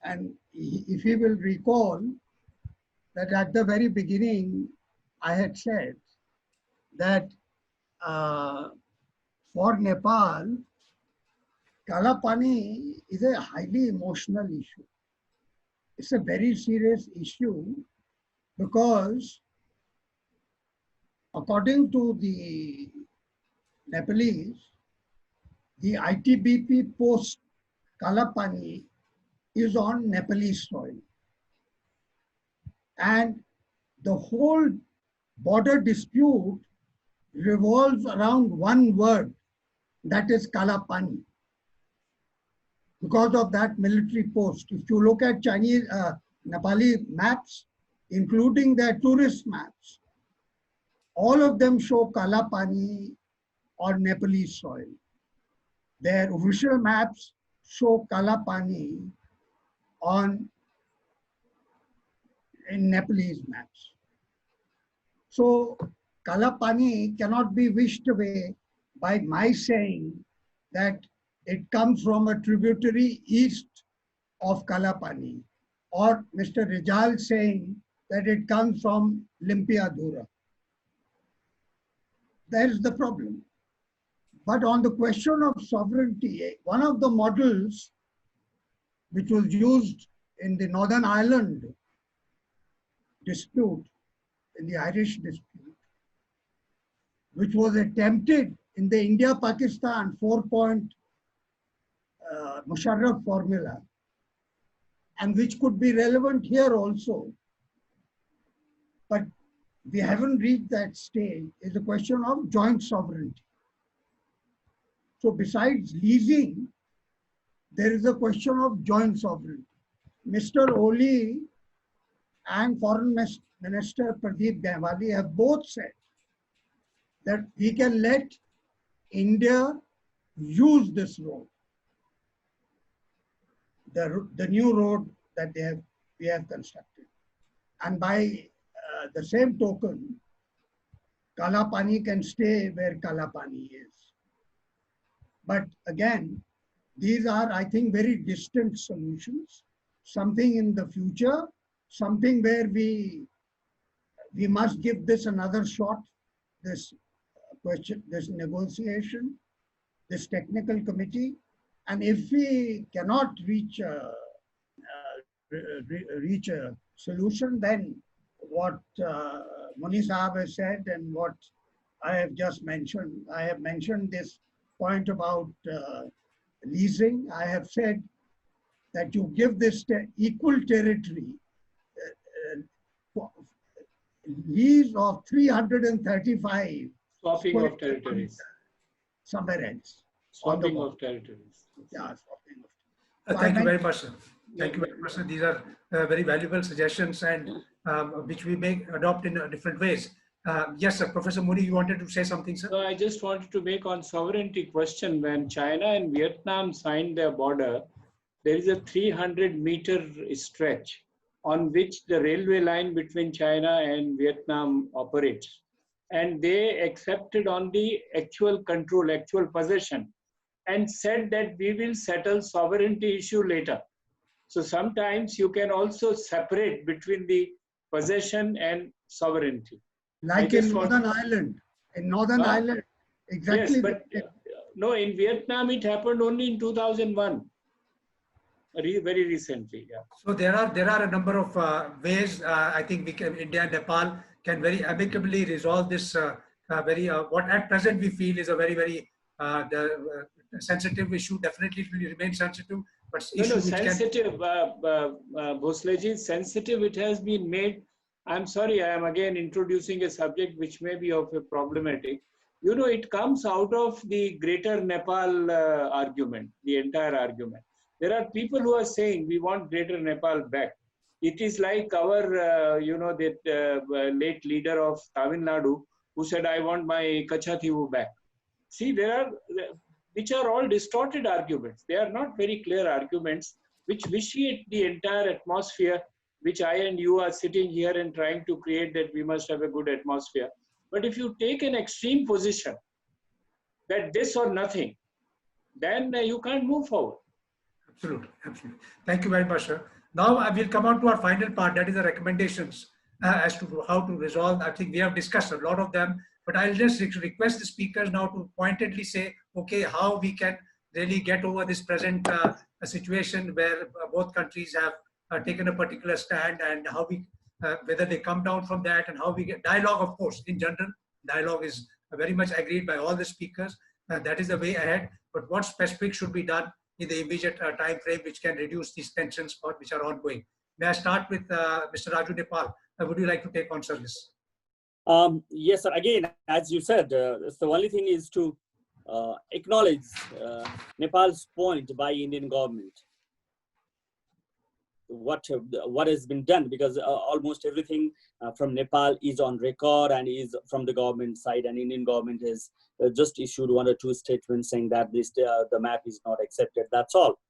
And if you will recall that at the very beginning, I had said that for Nepal, Kalapani is a highly emotional issue. It's a very serious issue because according to the Nepalese, the ITBP post Kalapani is on Nepalese soil. And the whole border dispute revolves around one word, that is Kalapani. Because of that military post. If you look at Chinese, Nepali maps, including their tourist maps, all of them show Kalapani on Nepalese soil. Their official maps show Kalapani in Nepalese maps. So Kalapani cannot be wished away by my saying that it comes from a tributary east of Kalapani, or Mr. Rijal saying that it comes from Limpiyadhura. That is the problem. But on the question of sovereignty, one of the models which was used in the Northern Ireland dispute, in the Irish dispute, which was attempted in the India-Pakistan 4-point Musharraf formula, and which could be relevant here also, but we haven't reached that stage, is the question of joint sovereignty. So besides leasing, there is a question of joint sovereignty. Mr. Oli and Foreign Minister Pradeep Gaiwali have both said that we can let India use this road, the new road that we have constructed. And by the same token, Kalapani can stay where Kalapani is. But again, these are, I think, very distant solutions. Something in the future, something where we must give this another shot, this question, this negotiation, this technical committee. And if we cannot reach a solution, then what Muni Sahab has said and what I have just mentioned, I have mentioned this point about leasing. I have said that you give this equal territory, lease of 335 Swapping of territories. Somewhere else. Swapping of territories. Yeah, swapping of. Thank you very much, sir. Thank you very much, sir. These are very valuable suggestions and which we may adopt in different ways. Yes, sir. Professor Muni, you wanted to say something, sir? So I just wanted to make on sovereignty question. When China and Vietnam signed their border, there is a 300-meter stretch on which the railway line between China and Vietnam operates. And they accepted on the actual control, actual possession, and said that we will settle sovereignty issue later. So sometimes you can also separate between the possession and sovereignty. Like in Northern Ireland. In Northern Ireland, exactly. Yes, but no, in Vietnam it happened only in 2001. Very recently, yeah. So there are a number of ways I think we can, India and Nepal can very amicably resolve this what at present we feel is a very sensitive issue. Definitely it will remain sensitive, but sensitive. Bhonsle, sensitive. It has been made. I'm sorry, I am again introducing a subject which may be of a problematic. You know, it comes out of the greater Nepal argument, the entire argument. There are people who are saying we want greater Nepal back. It is like our, that late leader of Tamil Nadu who said, I want my Kachathivu back. See, which are all distorted arguments. They are not very clear arguments which vitiate the entire atmosphere which I and you are sitting here and trying to create, that we must have a good atmosphere. But if you take an extreme position that this or nothing, then you can't move forward. Absolutely, absolutely. Thank you very much, sir. Now I will come on to our final part, that is the recommendations as to how to resolve. I think we have discussed a lot of them, but I'll just request the speakers now to pointedly say, okay, how we can really get over this present situation where both countries have taken a particular stand, and how we, whether they come down from that, and how we get dialogue. Of course, in general, dialogue is very much agreed by all the speakers. That is the way ahead. But what specific should be done in the immediate time frame which can reduce these tensions which are ongoing? May I start with Mr. Raju Nepal? Would you like to take on service? Yes, sir. Again, as you said, the only thing is to acknowledge Nepal's point by Indian government. What has been done, because almost everything from Nepal is on record and is from the government side, and Indian government has just issued 1 or 2 statements saying that this the map is not accepted. That's all.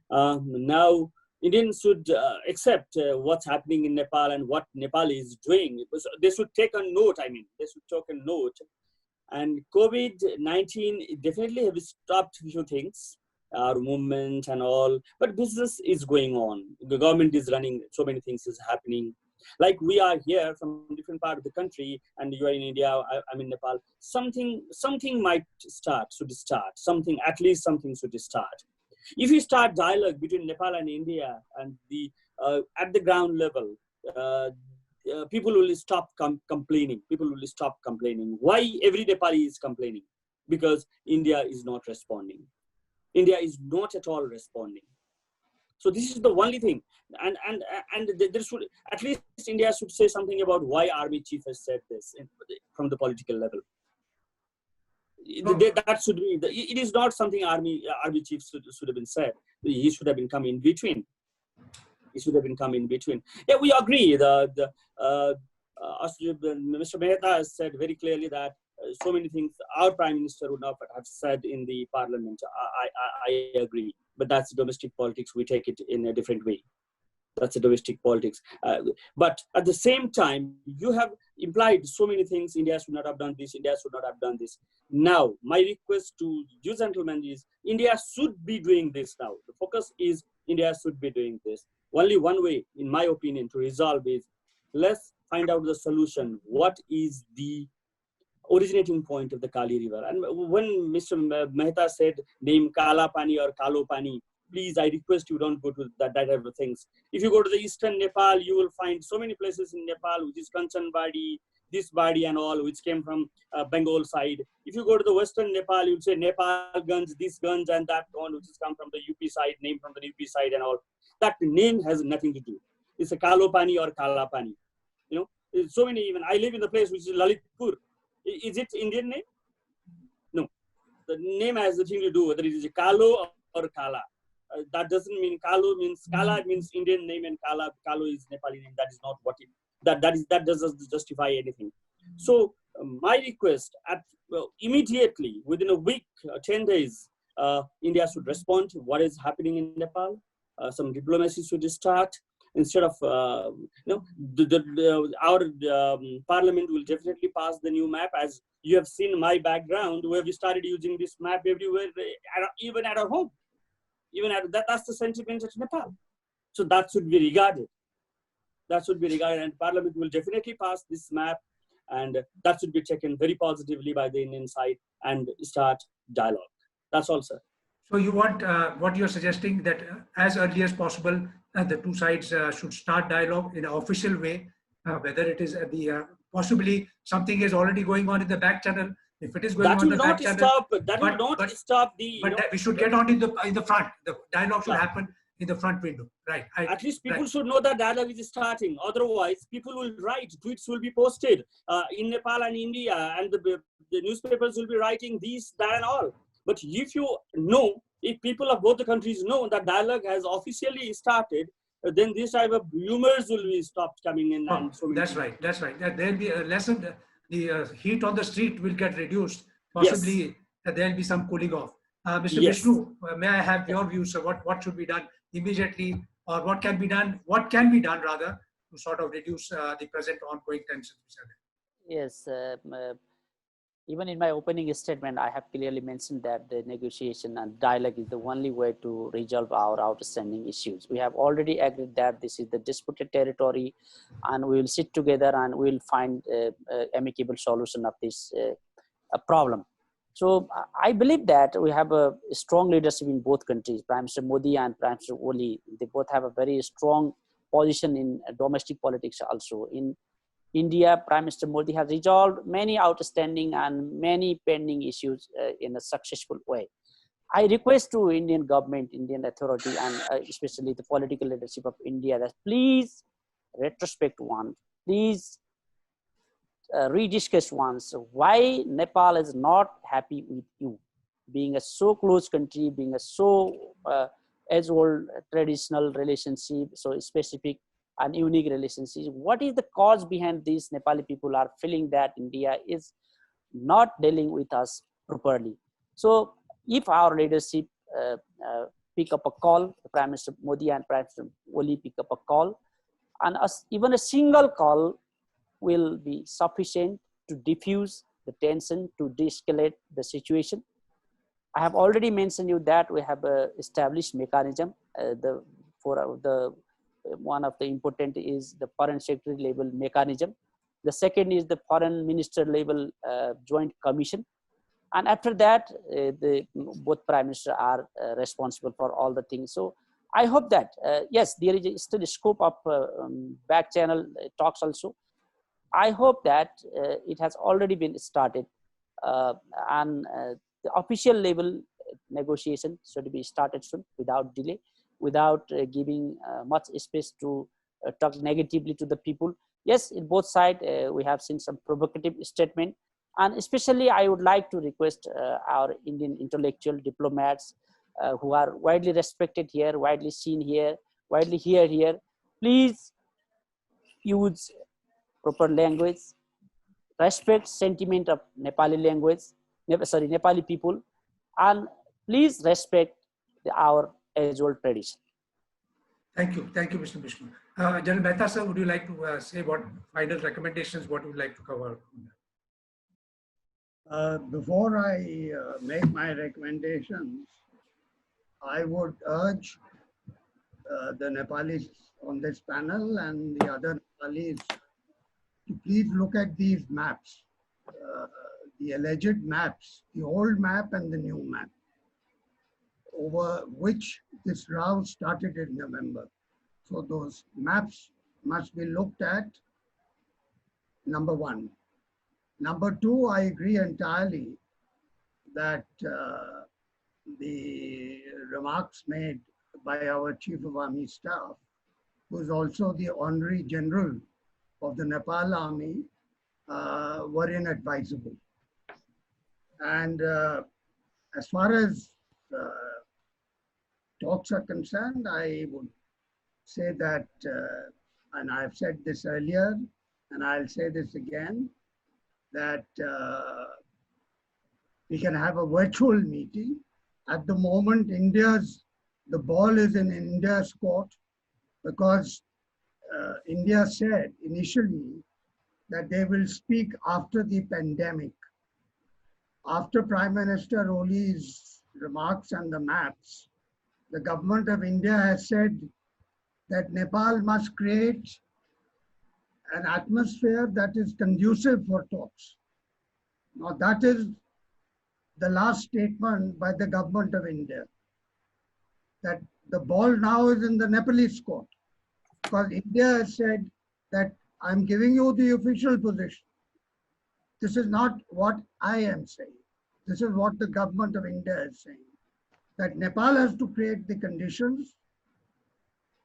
Now Indians should accept what's happening in Nepal and what Nepal is doing. They should take a note. I mean, they should take a note. And COVID-19 definitely have stopped a few things, our movement and all, but business is going on. The government is running, so many things is happening. Like we are here from different part of the country, and you are in India, I'm in Nepal. Something might should start. Something, at least something should start. If you start dialogue between Nepal and India and the at the ground level, people will stop complaining. People will stop complaining. Why every Nepali is complaining? Because India is not responding. India is not at all responding. So this is the only thing. And there should, at least India should say something about why army chief has said this from the political level. That should be, it is not something army chief should have been said. He should have been come in between. He should have been come in between. Yeah, we agree. Mr. Mehta has said very clearly that so many things our Prime Minister would not have said in the Parliament. I agree. But that's domestic politics. We take it in a different way. That's a domestic politics. But at the same time, you have implied so many things. India should not have done this. India should not have done this. Now, my request to you gentlemen is India should be doing this now. The focus is India should be doing this. Only one way, in my opinion, to resolve is let's find out the solution. What is the originating point of the Kali River? And when Mr. Mehta said name Kalapani or Kalopani, please, I request you don't go to that type of things. If you go to the eastern Nepal, you will find so many places in Nepal, which is Kanchanbadi, this body and all, which came from Bengal side. If you go to the western Nepal, you will say Nepal guns, this guns and that gun, which has come from the UP side, name from the UP side and all. That name has nothing to do. It's a Kalopani or Kalapani. You know, so many, even I live in the place which is Lalitpur. Is it Indian name? No. The name has nothing to do whether it is a Kalo or Kala. That doesn't mean Kalo means Kala means Indian name and Kalo is Nepali name. That is not what it that doesn't justify anything. So my request immediately within a week, 10 days, India should respond to what is happening in Nepal. Some diplomacy should start. Instead of our Parliament will definitely pass the new map. As you have seen my background, where we started using this map everywhere, even at our home. Even at that's the sentiment at Nepal. So that should be regarded. That should be regarded, and Parliament will definitely pass this map, and that should be taken very positively by the Indian side and start dialogue. That's all, sir. So you want what you're suggesting that as early as possible, the two sides should start dialogue in an official way, whether it is possibly something is already going on in the back channel. If it is going on in the back channel, that will not stop the. But we should get on in the front. The dialogue should happen in the front window, right? At least people should know that dialogue is starting. Otherwise, people will write, tweets will be posted in Nepal and India, and the newspapers will be writing these, that, and all. But if you know, if people of both the countries know that dialogue has officially started, then this type of rumors will be stopped coming in. And so that's right. That's right. There will be a lesson. The heat on the street will get reduced. Possibly there will be some cooling off. Mr. Bishnu, may I have your views? So what should be done immediately, or what can be done? What can be done rather to sort of reduce the present ongoing tensions? Yes. Even in my opening statement, I have clearly mentioned that the negotiation and dialogue is the only way to resolve our outstanding issues. We have already agreed that this is the disputed territory, and we will sit together and we will find an amicable solution of this problem. So I believe that we have a strong leadership in both countries. Prime Minister Modi and Prime Minister Oli, they both have a very strong position in domestic politics also. In India, Prime Minister Modi has resolved many outstanding and many pending issues in a successful way. I request to Indian government, Indian authority, and especially the political leadership of India that please retrospect once, please rediscuss once why Nepal is not happy with you, being a so close country, being a so age-old traditional relationship, so specific and unique relationships. What is the cause behind this? Nepali people are feeling that India is not dealing with us properly. So if our leadership pick up a call, Prime Minister Modi and Prime Minister Oli pick up a call, and even a single call will be sufficient to diffuse the tension, to de-escalate the situation. I have already mentioned you that we have established mechanism. One of the important is the foreign secretary level mechanism. The second is the foreign minister level joint commission. And after that, both prime ministers are responsible for all the things. So I hope that, yes, there is still a scope of back channel talks also. I hope that it has already been started and the official level negotiation should be started soon without delay. without giving much space to talk negatively to the people. Yes, in both sides, we have seen some provocative statement. And especially, I would like to request our Indian intellectual diplomats who are widely respected here, widely seen here, widely heard here, please use proper language, respect sentiment of Nepali language, Nepali people, and please respect our age-old tradition. Thank you, Mr. Bishnu. General Mehta, sir, would you like to say what final recommendations, what would you like to cover? Before I make my recommendations, I would urge the Nepalis on this panel and the other Nepalis to please look at these maps, the alleged maps, the old map and the new map, over which this row started in November. So those maps must be looked at, number one. Number two, I agree entirely that the remarks made by our Chief of Army Staff, who is also the Honorary General of the Nepal Army, were inadvisable. And as far as talks are concerned, I would say that, and I've said this earlier, and I'll say this again, that we can have a virtual meeting. At the moment, the ball is in India's court, because India said initially that they will speak after the pandemic. After Prime Minister Oli's remarks and the maps, the government of India has said that Nepal must create an atmosphere that is conducive for talks. Now that is the last statement by the government of India, that the ball now is in the Nepalese court, because India has said that I'm giving you the official position. This is not what I am saying. This is what the government of India is saying, that Nepal has to create the conditions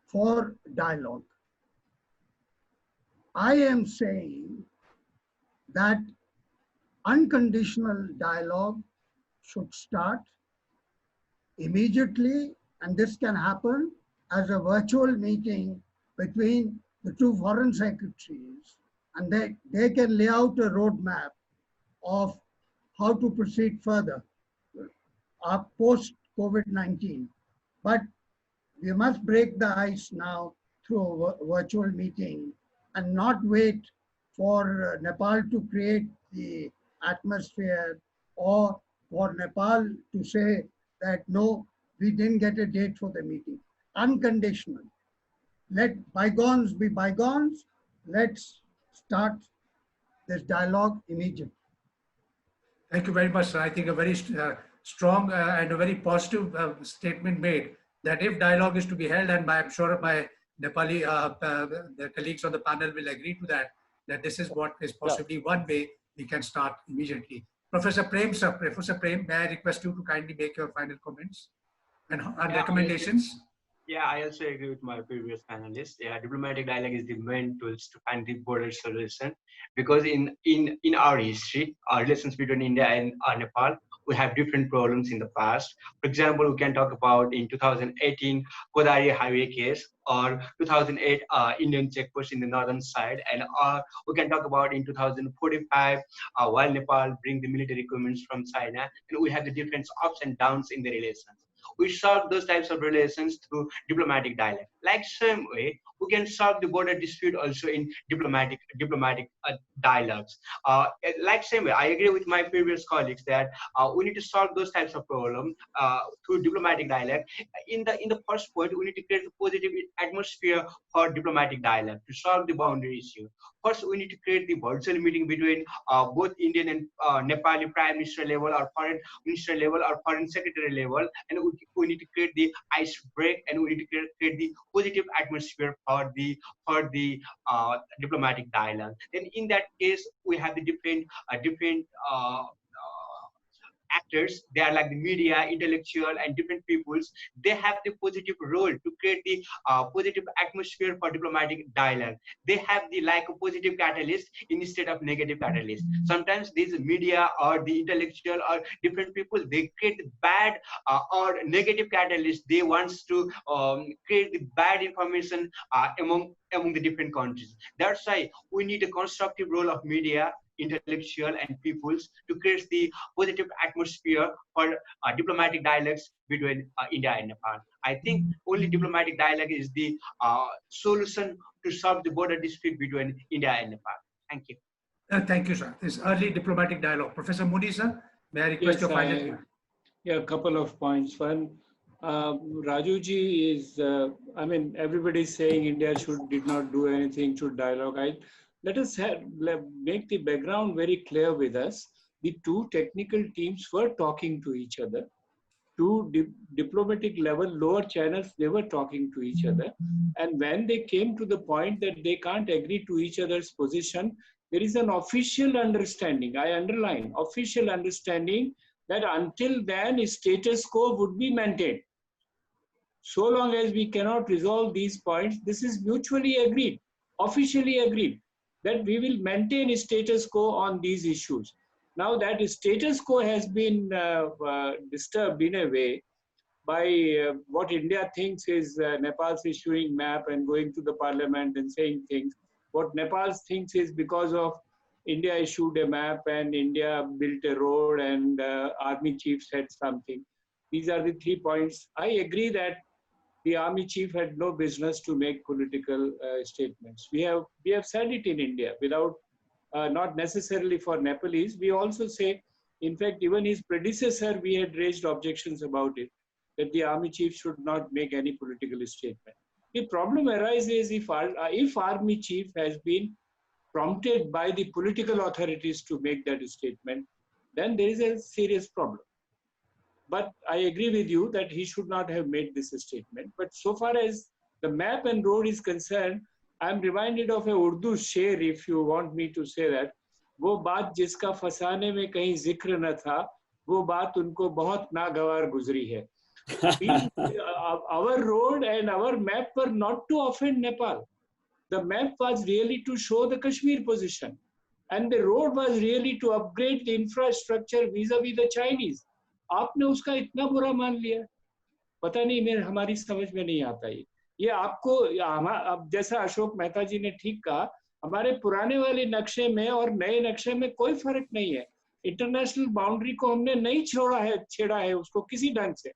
for dialogue. I am saying that unconditional dialogue should start immediately, and this can happen as a virtual meeting between the two foreign secretaries, and they can lay out a roadmap of how to proceed further post-COVID-19. But we must break the ice now through a virtual meeting and not wait for Nepal to create the atmosphere, or for Nepal to say that no, we didn't get a date for the meeting. Unconditional. Let bygones be bygones. Let's start this dialogue immediately. Thank you very much, sir. I think a very strong and a very positive statement made, that if dialogue is to be held, and I'm sure my Nepali the colleagues on the panel will agree to that, that this is what is possibly one way we can start immediately. Professor Prem, sir, Professor Prem, may I request you to kindly make your final comments and recommendations? Yeah, I also agree with my previous panelists. Yeah, diplomatic dialogue is the main tools to find the border solution, because in our history, our relations between India and Nepal, we have different problems in the past. For example, we can talk about in 2018 Kodari highway case, or 2008 Indian checkpost in the northern side, and we can talk about in 2045 while Nepal bring the military equipment from China, and we have the different ups and downs in the relations. We solve those types of relations through diplomatic dialogue. Like same way, we can solve the border dispute also in diplomatic dialogues. Like same way, I agree with my previous colleagues that we need to solve those types of problems through diplomatic dialogue. In the first point, we need to create a positive atmosphere for diplomatic dialogue to solve the boundary issue. First, we need to create the virtual meeting between both Indian and Nepali Prime Minister level, or Foreign Minister level, or Foreign Secretary level, and we need to create the ice break, and we need to create the positive atmosphere for the diplomatic dialogue. Then in that case, we have the different actors, they are like the media, intellectual, and different peoples. They have the positive role to create the positive atmosphere for diplomatic dialogue. They have the like a positive catalyst instead of negative catalyst. Sometimes these media or the intellectual or different people, they create the bad or negative catalyst. They want to create the bad information among the different countries. That's why we need a constructive role of media, intellectual, and peoples to create the positive atmosphere for diplomatic dialogues between India and Nepal. I think only diplomatic dialogue is the solution to solve the border dispute between India and Nepal. Thank you. Thank you, sir. This early diplomatic dialogue. Professor Muni, sir, may I request your final comment? Yeah, a couple of points. One, Raju ji is, I mean, everybody is saying India did not do anything, should dialogue. Let us make the background very clear with us. The two technical teams were talking to each other. Two diplomatic level lower channels, they were talking to each other. And when they came to the point that they can't agree to each other's position, there is an official understanding, I underline, official understanding that until then status quo would be maintained. So long as we cannot resolve these points, this is mutually agreed, officially agreed, that we will maintain status quo on these issues. Now that status quo has been disturbed in a way by what India thinks is Nepal's issuing map and going to the parliament and saying things. What Nepal thinks is because of India issued a map and India built a road and army chief said something. These are the 3 points. I agree that the army chief had no business to make political statements. We have said it in India without, not necessarily for Nepalese. We also say, in fact, even his predecessor, we had raised objections about it, that the army chief should not make any political statement. The problem arises if army chief has been prompted by the political authorities to make that statement, then there is a serious problem. But I agree with you that he should not have made this statement. But so far as the map and road is concerned, I am reminded of a Urdu sher, if you want me to say that. वो बात जिसका फसाने में कहीं जिक्र न था, वो बात उनको बहुत नागवार गुजरी है. Our road and our map were not to offend Nepal. The map was really to show the Kashmir position. And the road was really to upgrade the infrastructure vis-a-vis the Chinese. आपने उसका इतना बुरा मान लिया, पता नहीं, हमारी समझ में नहीं आता ये आपको अब जैसा अशोक मेहता जी ने ठीक कहा, हमारे पुराने वाले नक्शे में और नए नक्शे में कोई फर्क नहीं है. इंटरनेशनल बाउंड्री को हमने नहीं छेड़ा है उसको किसी ढंग से.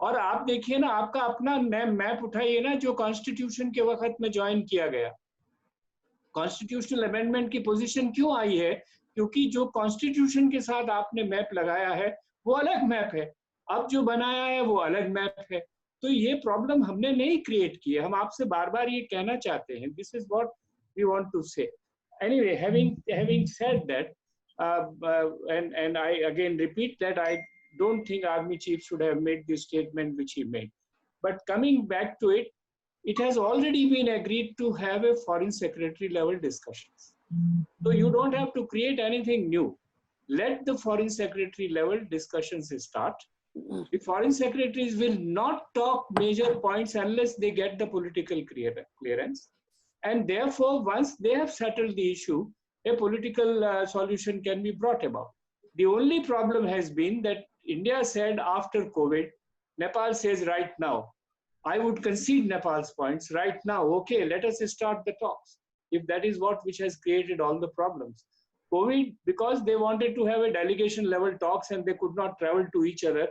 और आप देखिए ना, आपका अपना मैप उठाइए ना, जो कॉन्स्टिट्यूशन के वक्त में ज्वाइन किया गया. कॉन्स्टिट्यूशनल अमेंडमेंट की पोजीशन क्यों आई है? क्योंकि जो कॉन्स्टिट्यूशन के साथ आपने मैप लगाया है वो अलग मैप है, अब जो बनाया है वो अलग मैप है. तो ये प्रॉब्लम हमने नहीं क्रिएट की है. हम आपसे बार बार ये कहना चाहते हैं. This is what we want to say. Anyway, having said that, and I again repeat that I don't think army chief should have made the statement which he made. But coming back to it, it has already been agreed to have a foreign secretary level discussions. So you don't have to create anything new. Let the foreign secretary level discussions start. The foreign secretaries will not talk major points unless they get the political clearance. And therefore, once they have settled the issue, a political solution can be brought about. The only problem has been that India said after COVID, Nepal says right now. I would concede Nepal's points right now. Okay, let us start the talks. If that is which has created all the problems. COVID, because they wanted to have a delegation level talks and they could not travel to each other,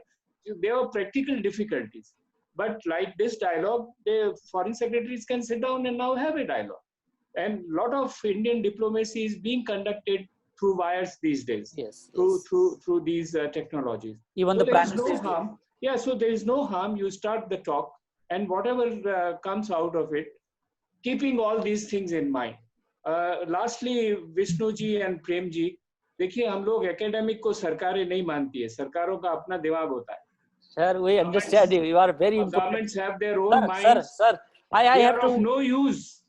there were practical difficulties. But like this dialogue, the foreign secretaries can sit down and now have a dialogue. And a lot of Indian diplomacy is being conducted through wires these days. Yes. Through these technologies. Even so the there is no harm. Yeah, so there is no harm. You start the talk, and whatever comes out of it, keeping all these things in mind. Lastly, Bishnu ji and Prem ji, देखिए हम लोग academic को सरकारें नहीं मानती है. सरकारों का अपना दिमाग होता है. Sir, we understand you. You are very important. Governments have their own minds. Sir, I have to. Of no use.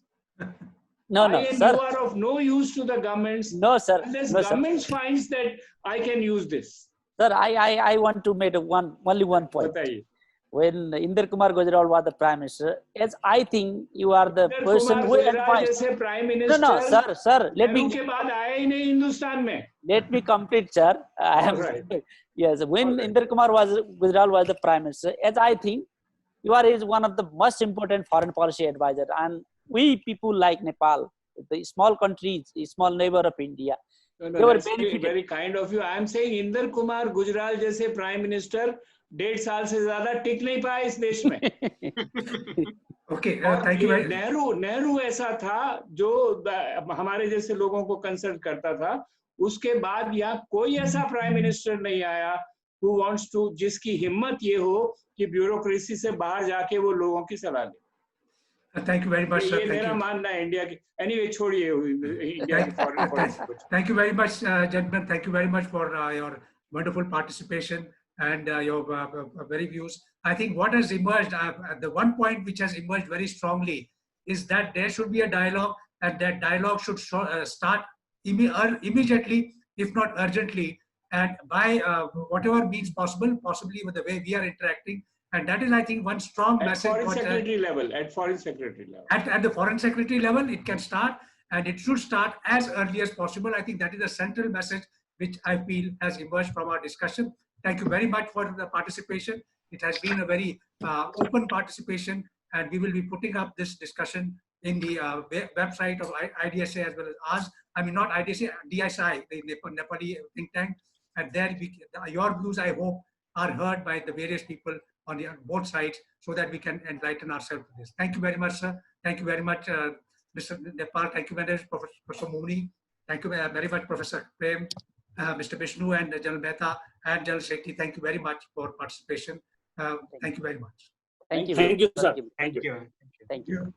No, sir. You are of no use to the governments. No, sir. Unless no, governments finds that I can use this. Sir, I want to make only one point. बताइए. When Inder Kumar Gujral was the Prime Minister, as I think you are the Inder person Kumar who Gujral advised. जैसे Prime No, Minister. sir, let me. Nehru के बाद आया ही नहीं हिंदुस्तान में. Let me complete, sir. All right. Yes, when All right. Inder Kumar Gujral was the Prime Minister, as I think you are is one of the most important foreign policy advisor, and we people like Nepal, the small countries, small neighbor of India. No, that's very kind of you. I am saying Inder Kumar Gujral जैसे Prime Minister 1.5 साल से ज्यादा टिक नहीं पाया इस देश में. Okay, thank you very much. Nehru ऐसा था जो हमारे जैसे लोगों को कंसल्ट करता था. उसके बाद यहाँ कोई ऐसा प्राइम मिनिस्टर नहीं आया who wants to, जिसकी हिम्मत ये हो कि ब्यूरोक्रेसी से बाहर जाके वो लोगों की सलाह ले. Thank you very much, sir. ये मेरा मानना है इंडिया की. Anyway, छोड़िए इंडिया की foreign policy. Thank you very much, gentlemen. Thank you very much for your wonderful participation and your very views. I think what has emerged, the one point which has emerged very strongly is that there should be a dialogue, and that dialogue should start immediately, if not urgently, and by whatever means possible, possibly with the way we are interacting. And that is, I think, one strong message. At foreign secretary level. At foreign secretary level. At the foreign secretary level, it can start, and it should start as early as possible. I think that is a central message which I feel has emerged from our discussion. Thank you very much for the participation. It has been a very open participation, and we will be putting up this discussion in the website of IDSA as well as ours. I mean, not IDSA, DSI, the Nepali think tank. And there, your views, I hope, are heard by the various people on both sides, so that we can enlighten ourselves to this. Thank you very much, sir. Thank you very much, Mr. Nepal. Thank you very much, Professor Muni. Thank you very much, Professor Prem, Mr. Bishnu, and General Mehta, and General Sethi. Thank you very much for participation. Thank you very much. Thank you. Thank you, sir. Thank you. Thank you.